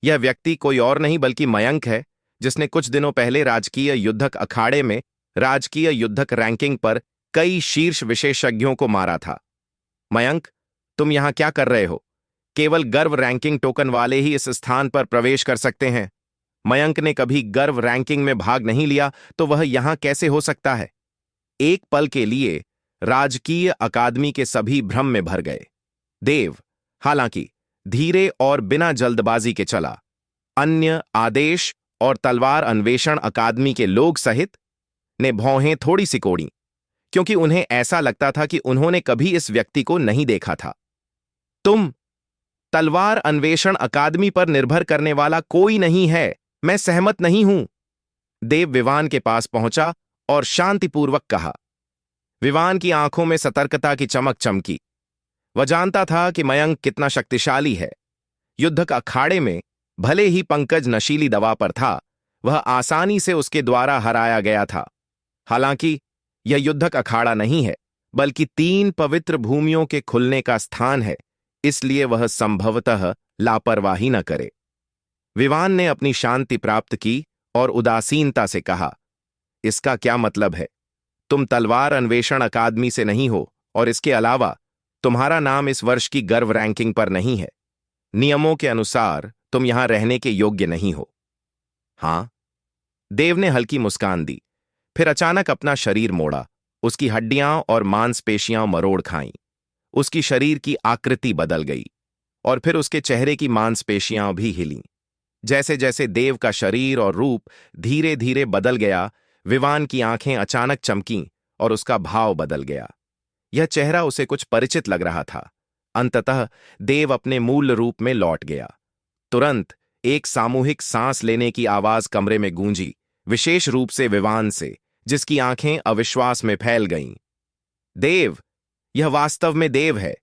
यह व्यक्ति कोई और नहीं बल्कि मयंक है, जिसने कुछ दिनों पहले राजकीय युद्धक अखाड़े में राजकीय युद्धक रैंकिंग पर कई शीर्ष विशेषज्ञों को मारा था। मयंक, तुम यहां क्या कर रहे हो? केवल गर्व रैंकिंग टोकन वाले ही इस स्थान पर प्रवेश कर सकते हैं। मयंक ने कभी गर्व रैंकिंग में भाग नहीं लिया तो वह यहां कैसे हो सकता है? एक पल के लिए राजकीय अकादमी के सभी भ्रम में भर गए। देव, हालांकि धीरे और बिना जल्दबाजी के चला, अन्य, आदेश और तलवार अन्वेषण अकादमी के लोग सहित ने भौहें थोड़ी सिकोड़ी, क्योंकि उन्हें ऐसा लगता था कि उन्होंने कभी इस व्यक्ति को नहीं देखा था। तुम, तलवार अन्वेषण अकादमी पर निर्भर करने वाला कोई नहीं है। मैं सहमत नहीं हूं। देव विवान के पास पहुंचा और शांतिपूर्वक कहा। विवान की आंखों में सतर्कता की चमक चमकी। वह जानता था कि मयंक कितना शक्तिशाली है। युद्धक अखाड़े में भले ही पंकज नशीली दवा पर था, वह आसानी से उसके द्वारा हराया गया था। हालांकि यह युद्धक अखाड़ा नहीं है, बल्कि 3 पवित्र भूमियों के खुलने का स्थान है, इसलिए वह संभवतः लापरवाही न करे। विवान ने अपनी शांति प्राप्त की और उदासीनता से कहा, इसका क्या मतलब है? तुम तलवार अन्वेषण अकादमी से नहीं हो और इसके अलावा तुम्हारा नाम इस वर्ष की गर्व रैंकिंग पर नहीं है। नियमों के अनुसार तुम यहां रहने के योग्य नहीं हो। हां, देव ने हल्की मुस्कान दी, फिर अचानक अपना शरीर मोड़ा। उसकी हड्डियां और मांसपेशियां मरोड़ खाईं। उसकी शरीर की आकृति बदल गई और फिर उसके चेहरे की मांसपेशियां भी हिलीं। जैसे जैसे देव का शरीर और रूप धीरे धीरे बदल गया, विवान की आंखें अचानक चमकीं और उसका भाव बदल गया। यह चेहरा उसे कुछ परिचित लग रहा था। अंततः देव अपने मूल रूप में लौट गया। तुरंत एक सामूहिक सांस लेने की आवाज कमरे में गूंजी, विशेष रूप से विवान से, जिसकी आंखें अविश्वास में फैल गईं। देव, यह वास्तव में देव है।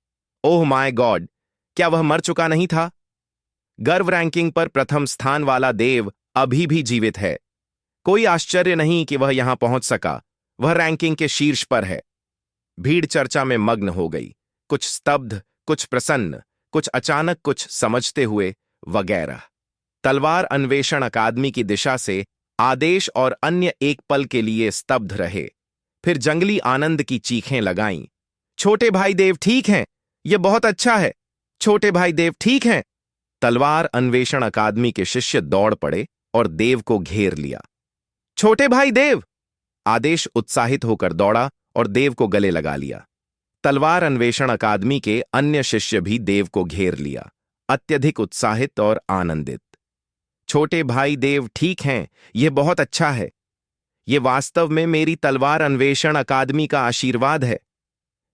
ओह माय गॉड, क्या वह मर चुका नहीं था? गर्व रैंकिंग पर प्रथम स्थान वाला देव अभी भी जीवित है। कोई आश्चर्य नहीं कि वह यहां पहुंच सका। वह रैंकिंग के शीर्ष पर है। भीड़ चर्चा में मग्न हो गई, कुछ स्तब्ध, कुछ प्रसन्न, कुछ अचानक कुछ समझते हुए वगैरह। तलवार अन्वेषण अकादमी की दिशा से आदेश और अन्य एक पल के लिए स्तब्ध रहे, फिर जंगली आनंद की चीखें लगाईं। छोटे भाई देव ठीक हैं, यह बहुत अच्छा है। छोटे भाई देव ठीक हैं। तलवार अन्वेषण अकादमी के शिष्य दौड़ पड़े और देव को घेर लिया। छोटे भाई देव! आदेश उत्साहित होकर दौड़ा और देव को गले लगा लिया। तलवार अन्वेषण अकादमी के अन्य शिष्य भी देव को घेर लिया, अत्यधिक उत्साहित और आनंदित। छोटे भाई देव ठीक हैं, यह बहुत अच्छा है। यह वास्तव में मेरी तलवार अन्वेषण अकादमी का आशीर्वाद है।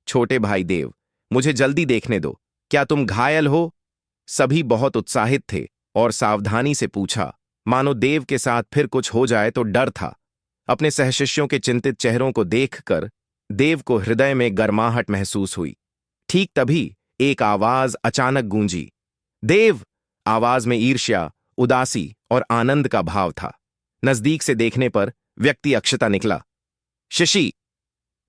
छोटे भाई देव, मुझे जल्दी देखने दो। क्या तुम घायल हो? सभी बहुत उत्साहित थे और सावधानी से पूछा, मानो देव के साथ फिर कुछ हो जाए तो डर था। अपने सहशिष्यों के चिंतित चेहरों को देखकर देव को हृदय में गर्माहट महसूस हुई। ठीक तभी एक आवाज अचानक गूंजी। देव! आवाज में ईर्ष्या, उदासी और आनंद का भाव था। नजदीक से देखने पर व्यक्ति अक्षता निकला। शशि!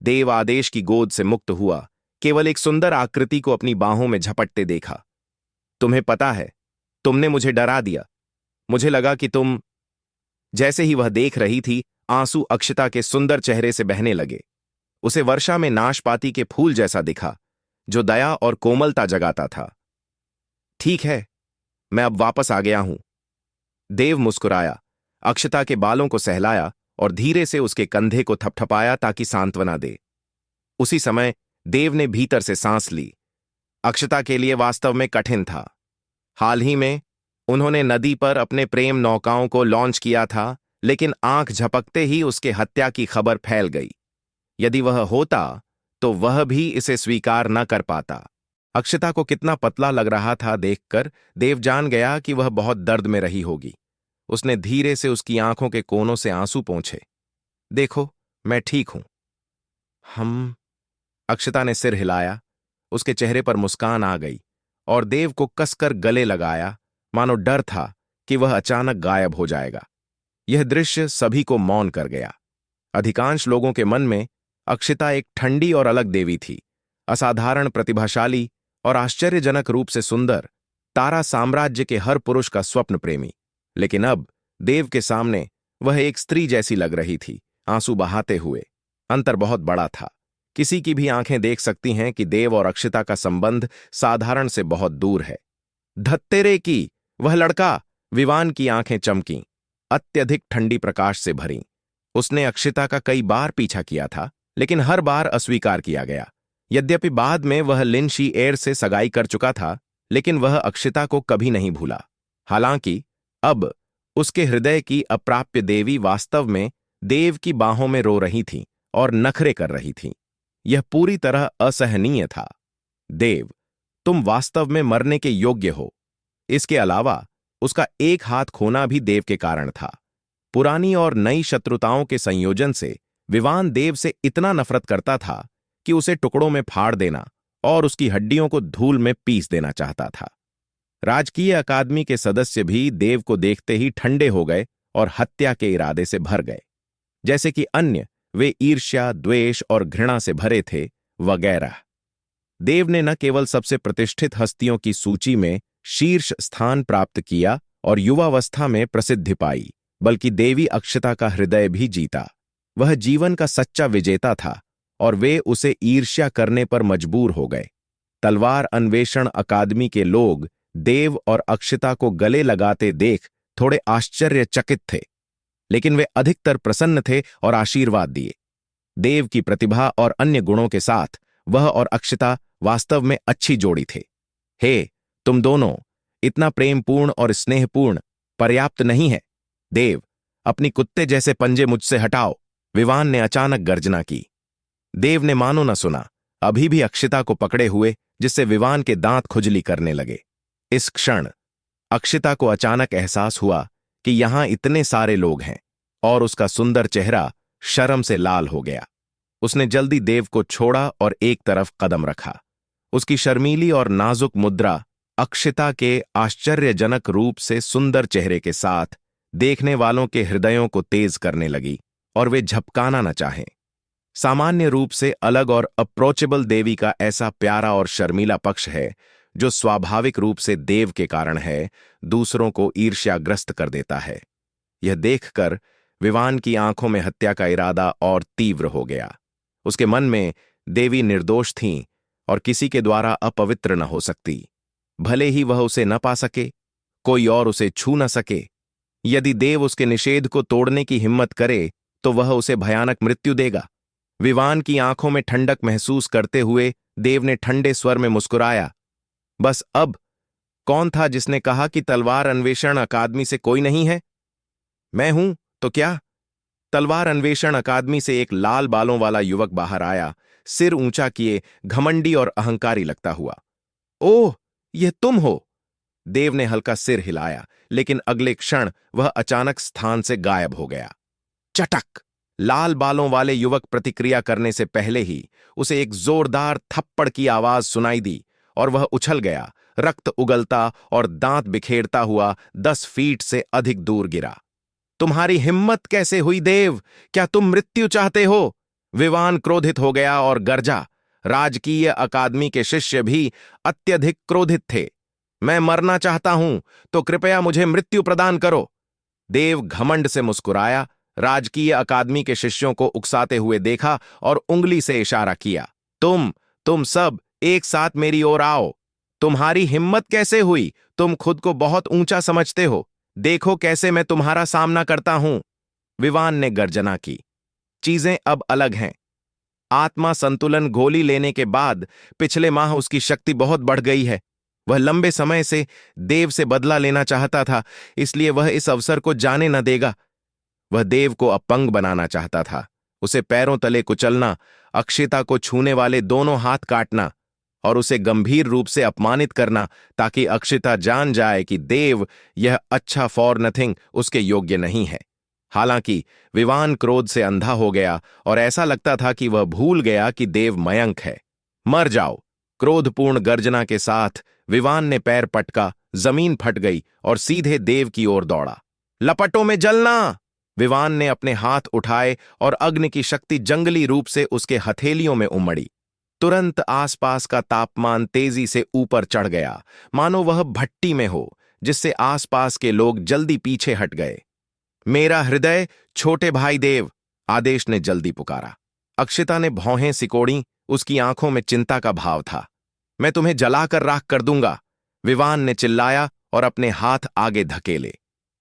देव आदेश की गोद से मुक्त हुआ, केवल एक सुंदर आकृति को अपनी बाहों में झपटते देखा। तुम्हें पता है, तुमने मुझे डरा दिया। मुझे लगा कि तुम... जैसे ही वह देख रही थी, आंसू अक्षता के सुंदर चेहरे से बहने लगे। उसे वर्षा में नाशपाती के फूल जैसा दिखा, जो दया और कोमलता जगाता था। ठीक है, मैं अब वापस आ गया हूं। देव मुस्कुराया, अक्षता के बालों को सहलाया और धीरे से उसके कंधे को थपथपाया ताकि सांत्वना दे। उसी समय देव ने भीतर से सांस ली। अक्षता के लिए वास्तव में कठिन था। हाल ही में उन्होंने नदी पर अपने प्रेम नौकाओं को लॉन्च किया था, लेकिन आंख झपकते ही उसके हत्या की खबर फैल गई। यदि वह होता तो वह भी इसे स्वीकार न कर पाता। अक्षता को कितना पतला लग रहा था देखकर देव जान गया कि वह बहुत दर्द में रही होगी। उसने धीरे से उसकी आंखों के कोनों से आंसू पोंछे। देखो, मैं ठीक हूं। अक्षता ने सिर हिलाया। उसके चेहरे पर मुस्कान आ गई और देव को कसकर गले लगाया, मानो डर था कि वह अचानक गायब हो जाएगा। यह दृश्य सभी को मौन कर गया। अधिकांश लोगों के मन में अक्षता एक ठंडी और अलग देवी थी, असाधारण प्रतिभाशाली और आश्चर्यजनक रूप से सुंदर, तारा साम्राज्य के हर पुरुष का स्वप्न प्रेमी। लेकिन अब देव के सामने वह एक स्त्री जैसी लग रही थी, आंसू बहाते हुए। अंतर बहुत बड़ा था। किसी की भी आंखें देख सकती हैं कि देव और अक्षता का संबंध साधारण से बहुत दूर है। धत्तेरे की, वह लड़का! विवान की आंखें चमकीं, अत्यधिक ठंडी प्रकाश से भरीं। उसने अक्षता का कई बार पीछा किया था, लेकिन हर बार अस्वीकार किया गया। यद्यपि बाद में वह लिन शी एयर से सगाई कर चुका था, लेकिन वह अक्षता को कभी नहीं भूला। हालांकि अब उसके हृदय की अप्राप्य देवी वास्तव में देव की बाहों में रो रही थी और नखरे कर रही थी। यह पूरी तरह असहनीय था। देव, तुम वास्तव में मरने के योग्य हो। इसके अलावा उसका एक हाथ खोना भी देव के कारण था। पुरानी और नई शत्रुताओं के संयोजन से विवान देव से इतना नफरत करता था कि उसे टुकड़ों में फाड़ देना और उसकी हड्डियों को धूल में पीस देना चाहता था। राजकीय अकादमी के सदस्य भी देव को देखते ही ठंडे हो गए और हत्या के इरादे से भर गए। जैसे कि अन्य वे ईर्ष्या, द्वेष और घृणा से भरे थे वगैरह। देव ने न केवल सबसे प्रतिष्ठित हस्तियों की सूची में शीर्ष स्थान प्राप्त किया और युवावस्था में प्रसिद्धि पाई, बल्कि देवी अक्षता का हृदय भी जीता। वह जीवन का सच्चा विजेता था और वे उसे ईर्ष्या करने पर मजबूर हो गए। तलवार अन्वेषण अकादमी के लोग देव और अक्षता को गले लगाते देख थोड़े आश्चर्यचकित थे, लेकिन वे अधिकतर प्रसन्न थे और आशीर्वाद दिए। देव की प्रतिभा और अन्य गुणों के साथ वह और अक्षता वास्तव में अच्छी जोड़ी थे। हे, तुम दोनों, इतना प्रेमपूर्ण और स्नेहपूर्ण पर्याप्त नहीं है। देव, अपनी कुत्ते जैसे पंजे मुझसे हटाओ, विवान ने अचानक गर्जना की। देव ने मानो न सुना, अभी भी अक्षता को पकड़े हुए, जिससे विवान के दांत खुजली करने लगे। इस क्षण अक्षता को अचानक एहसास हुआ कि यहां इतने सारे लोग हैं और उसका सुंदर चेहरा शर्म से लाल हो गया। उसने जल्दी देव को छोड़ा और एक तरफ कदम रखा। उसकी शर्मीली और नाजुक मुद्रा अक्षिता के आश्चर्यजनक रूप से सुंदर चेहरे के साथ देखने वालों के हृदयों को तेज करने लगी और वे झपकाना न चाहें। सामान्य रूप से अलग और अप्रोचेबल देवी का ऐसा प्यारा और शर्मीला पक्ष है जो स्वाभाविक रूप से देव के कारण है, दूसरों को ईर्ष्याग्रस्त कर देता है। यह देखकर विवान की आंखों में हत्या का इरादा और तीव्र हो गया। उसके मन में देवी निर्दोष थीं और किसी के द्वारा अपवित्र न हो सकती। भले ही वह उसे न पा सके, कोई और उसे छू न सके। यदि देव उसके निषेध को तोड़ने की हिम्मत करे तो वह उसे भयानक मृत्यु देगा। विवान की आंखों में ठंडक महसूस करते हुए देव ने ठंडे स्वर में मुस्कुराया। बस अब कौन था जिसने कहा कि तलवार अन्वेषण अकादमी से कोई नहीं है? मैं हूं तो क्या? तलवार अन्वेषण अकादमी से एक लाल बालों वाला युवक बाहर आया, सिर ऊंचा किए, घमंडी और अहंकारी लगता हुआ। ओह, यह तुम हो? देव ने हल्का सिर हिलाया, लेकिन अगले क्षण वह अचानक स्थान से गायब हो गया। चटक! लाल बालों वाले युवक प्रतिक्रिया करने से पहले ही उसे एक जोरदार थप्पड़ की आवाज सुनाई दी और वह उछल गया, रक्त उगलता और दांत बिखेरता हुआ 10 फीट से अधिक दूर गिरा। तुम्हारी हिम्मत कैसे हुई देव? क्या तुम मृत्यु चाहते हो? विवान क्रोधित हो गया और गर्जा। राजकीय अकादमी के शिष्य भी अत्यधिक क्रोधित थे। मैं मरना चाहता हूं तो कृपया मुझे मृत्यु प्रदान करो। देव घमंड से मुस्कुराया, राजकीय अकादमी के शिष्यों को उकसाते हुए देखा और उंगली से इशारा किया। तुम सब एक साथ मेरी ओर आओ। तुम्हारी हिम्मत कैसे हुई? तुम खुद को बहुत ऊंचा समझते हो। देखो कैसे मैं तुम्हारा सामना करता हूं। विवान ने गर्जना की। चीजें अब अलग हैं। आत्मा संतुलन गोली लेने के बाद पिछले माह उसकी शक्ति बहुत बढ़ गई है। वह लंबे समय से देव से बदला लेना चाहता था, इसलिए वह इस अवसर को जाने न देगा। वह देव को अपंग बनाना चाहता था, उसे पैरों तले कुचलना, अक्षिता को छूने वाले दोनों हाथ काटना और उसे गंभीर रूप से अपमानित करना, ताकि अक्षिता जान जाए कि देव यह अच्छा फॉर नथिंग उसके योग्य नहीं है। हालांकि विवान क्रोध से अंधा हो गया और ऐसा लगता था कि वह भूल गया कि देव मयंक है। मर जाओ! क्रोधपूर्ण गर्जना के साथ विवान ने पैर पटका, जमीन फट गई और सीधे देव की ओर दौड़ा। लपटों में जलना! विवान ने अपने हाथ उठाए और अग्नि की शक्ति जंगली रूप से उसके हथेलियों में उमड़ी। तुरंत आसपास का तापमान तेजी से ऊपर चढ़ गया, मानो वह भट्टी में हो, जिससे आसपास के लोग जल्दी पीछे हट गए। मेरा हृदय छोटे भाई देव! आदेश ने जल्दी पुकारा। अक्षिता ने भौहें सिकोड़ी, उसकी आंखों में चिंता का भाव था। मैं तुम्हें जलाकर राख कर दूंगा, विवान ने चिल्लाया और अपने हाथ आगे धकेले।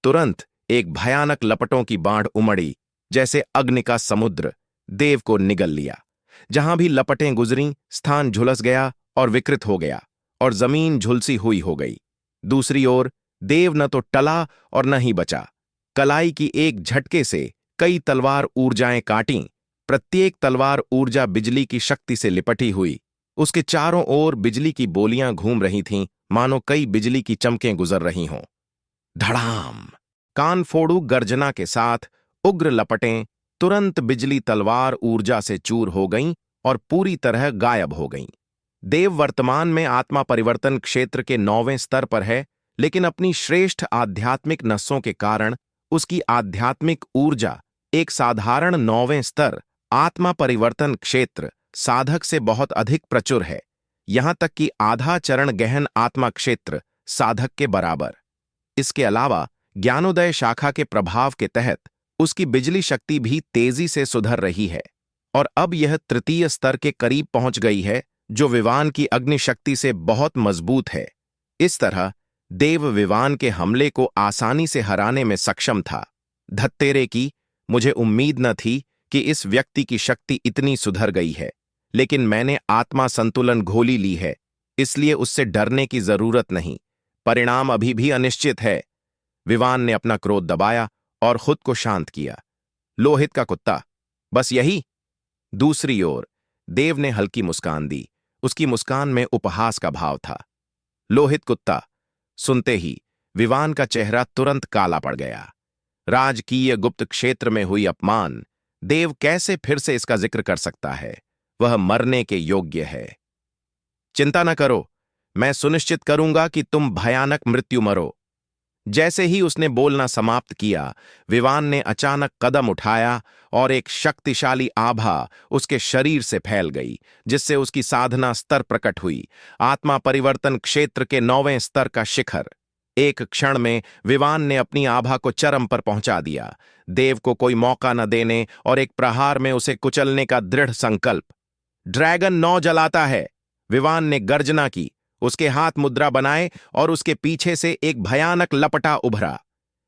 तुरंत एक भयानक लपटों की बाढ़ उमड़ी, जैसे अग्नि का समुद्र, देव को निगल लिया। जहां भी लपटें गुजरीं, स्थान झुलस गया और विकृत हो गया और जमीन झुलसी हुई हो गई। दूसरी ओर देव न तो टला और न ही बचा। कलाई की एक झटके से कई तलवार ऊर्जाएं काटीं, प्रत्येक तलवार ऊर्जा बिजली की शक्ति से लिपटी हुई। उसके चारों ओर बिजली की बोलियां घूम रही थीं, मानो कई बिजली की चमकें गुजर रही हों। धड़ाम! कान फोड़ू गर्जना के साथ उग्र लपटें तुरंत बिजली तलवार ऊर्जा से चूर हो गईं और पूरी तरह गायब हो गईं। देव वर्तमान में आत्मा परिवर्तन क्षेत्र के 9वें स्तर पर है, लेकिन अपनी श्रेष्ठ आध्यात्मिक नसों के कारण उसकी आध्यात्मिक ऊर्जा एक साधारण 9वें स्तर आत्मा परिवर्तन क्षेत्र साधक से बहुत अधिक प्रचुर है, यहां तक कि आधा चरण गहन आत्मा क्षेत्र साधक के बराबर। इसके अलावा ज्ञानोदय शाखा के प्रभाव के तहत उसकी बिजली शक्ति भी तेजी से सुधर रही है और अब यह तृतीय स्तर के करीब पहुंच गई है, जो विवान की अग्नि शक्ति से बहुत मजबूत है। इस तरह देव विवान के हमले को आसानी से हराने में सक्षम था। धत्तेरे की, मुझे उम्मीद न थी कि इस व्यक्ति की शक्ति इतनी सुधर गई है, लेकिन मैंने आत्मा संतुलन घोली ली है, इसलिए उससे डरने की जरूरत नहीं। परिणाम अभी भी अनिश्चित है। विवान ने अपना क्रोध दबाया और खुद को शांत किया। लोहित का कुत्ता, बस यही? दूसरी ओर देव ने हल्की मुस्कान दी। उसकी मुस्कान में उपहास का भाव था। लोहित कुत्ता! सुनते ही विवान का चेहरा तुरंत काला पड़ गया। राजकीय गुप्त क्षेत्र में हुई अपमान, देव कैसे फिर से इसका जिक्र कर सकता है? वह मरने के योग्य है। चिंता न करो, मैं सुनिश्चित करूंगा कि तुम भयानक मृत्यु मरो। जैसे ही उसने बोलना समाप्त किया, विवान ने अचानक कदम उठाया और एक शक्तिशाली आभा उसके शरीर से फैल गई, जिससे उसकी साधना स्तर प्रकट हुई, आत्मा परिवर्तन क्षेत्र के 9वें स्तर का शिखर। एक क्षण में विवान ने अपनी आभा को चरम पर पहुंचा दिया, देव को कोई मौका न देने और एक प्रहार में उसे कुचलने का दृढ़ संकल्प। ड्रैगन 9 जलाता है, विवान ने गर्जना की, उसके हाथ मुद्रा बनाए और उसके पीछे से एक भयानक लपटा उभरा।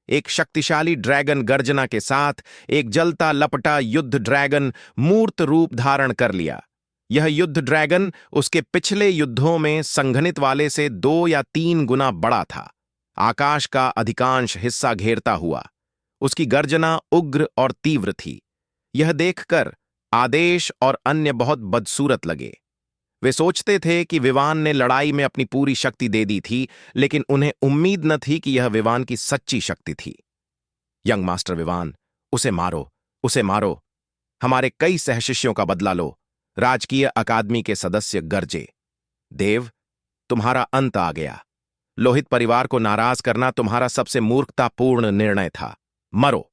एक शक्तिशाली ड्रैगन गर्जना के साथ एक जलता लपटा युद्ध ड्रैगन मूर्त रूप धारण कर लिया। यह युद्ध ड्रैगन उसके पिछले युद्धों में संघनित वाले से 2 या 3 गुना बड़ा था, आकाश का अधिकांश हिस्सा घेरता हुआ। उसकी गर्जना उग्र और तीव्र थी। यह देखकर आदेश और अन्य बहुत बदसूरत लगे। वे सोचते थे कि विवान ने लड़ाई में अपनी पूरी शक्ति दे दी थी, लेकिन उन्हें उम्मीद न थी कि यह विवान की सच्ची शक्ति थी। यंग मास्टर विवान, उसे मारो, उसे मारो, हमारे कई सहशिष्यों का बदला लो, राजकीय अकादमी के सदस्य गरजे। देव, तुम्हारा अंत आ गया। लोहित परिवार को नाराज करना तुम्हारा सबसे मूर्खतापूर्ण निर्णय था। मरो।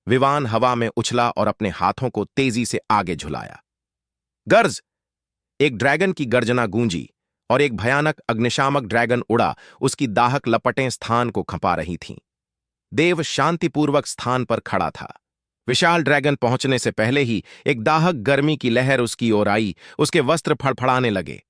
विवान हवा में उछला और अपने हाथों को तेजी से आगे झुलाया। गर्ज! एक ड्रैगन की गर्जना गूंजी और एक भयानक अग्निशामक ड्रैगन उड़ा, उसकी दाहक लपटें स्थान को खपा रही थीं। देव शांतिपूर्वक स्थान पर खड़ा था। विशाल ड्रैगन पहुंचने से पहले ही एक दाहक गर्मी की लहर उसकी ओर आई, उसके वस्त्र फड़फड़ाने लगे।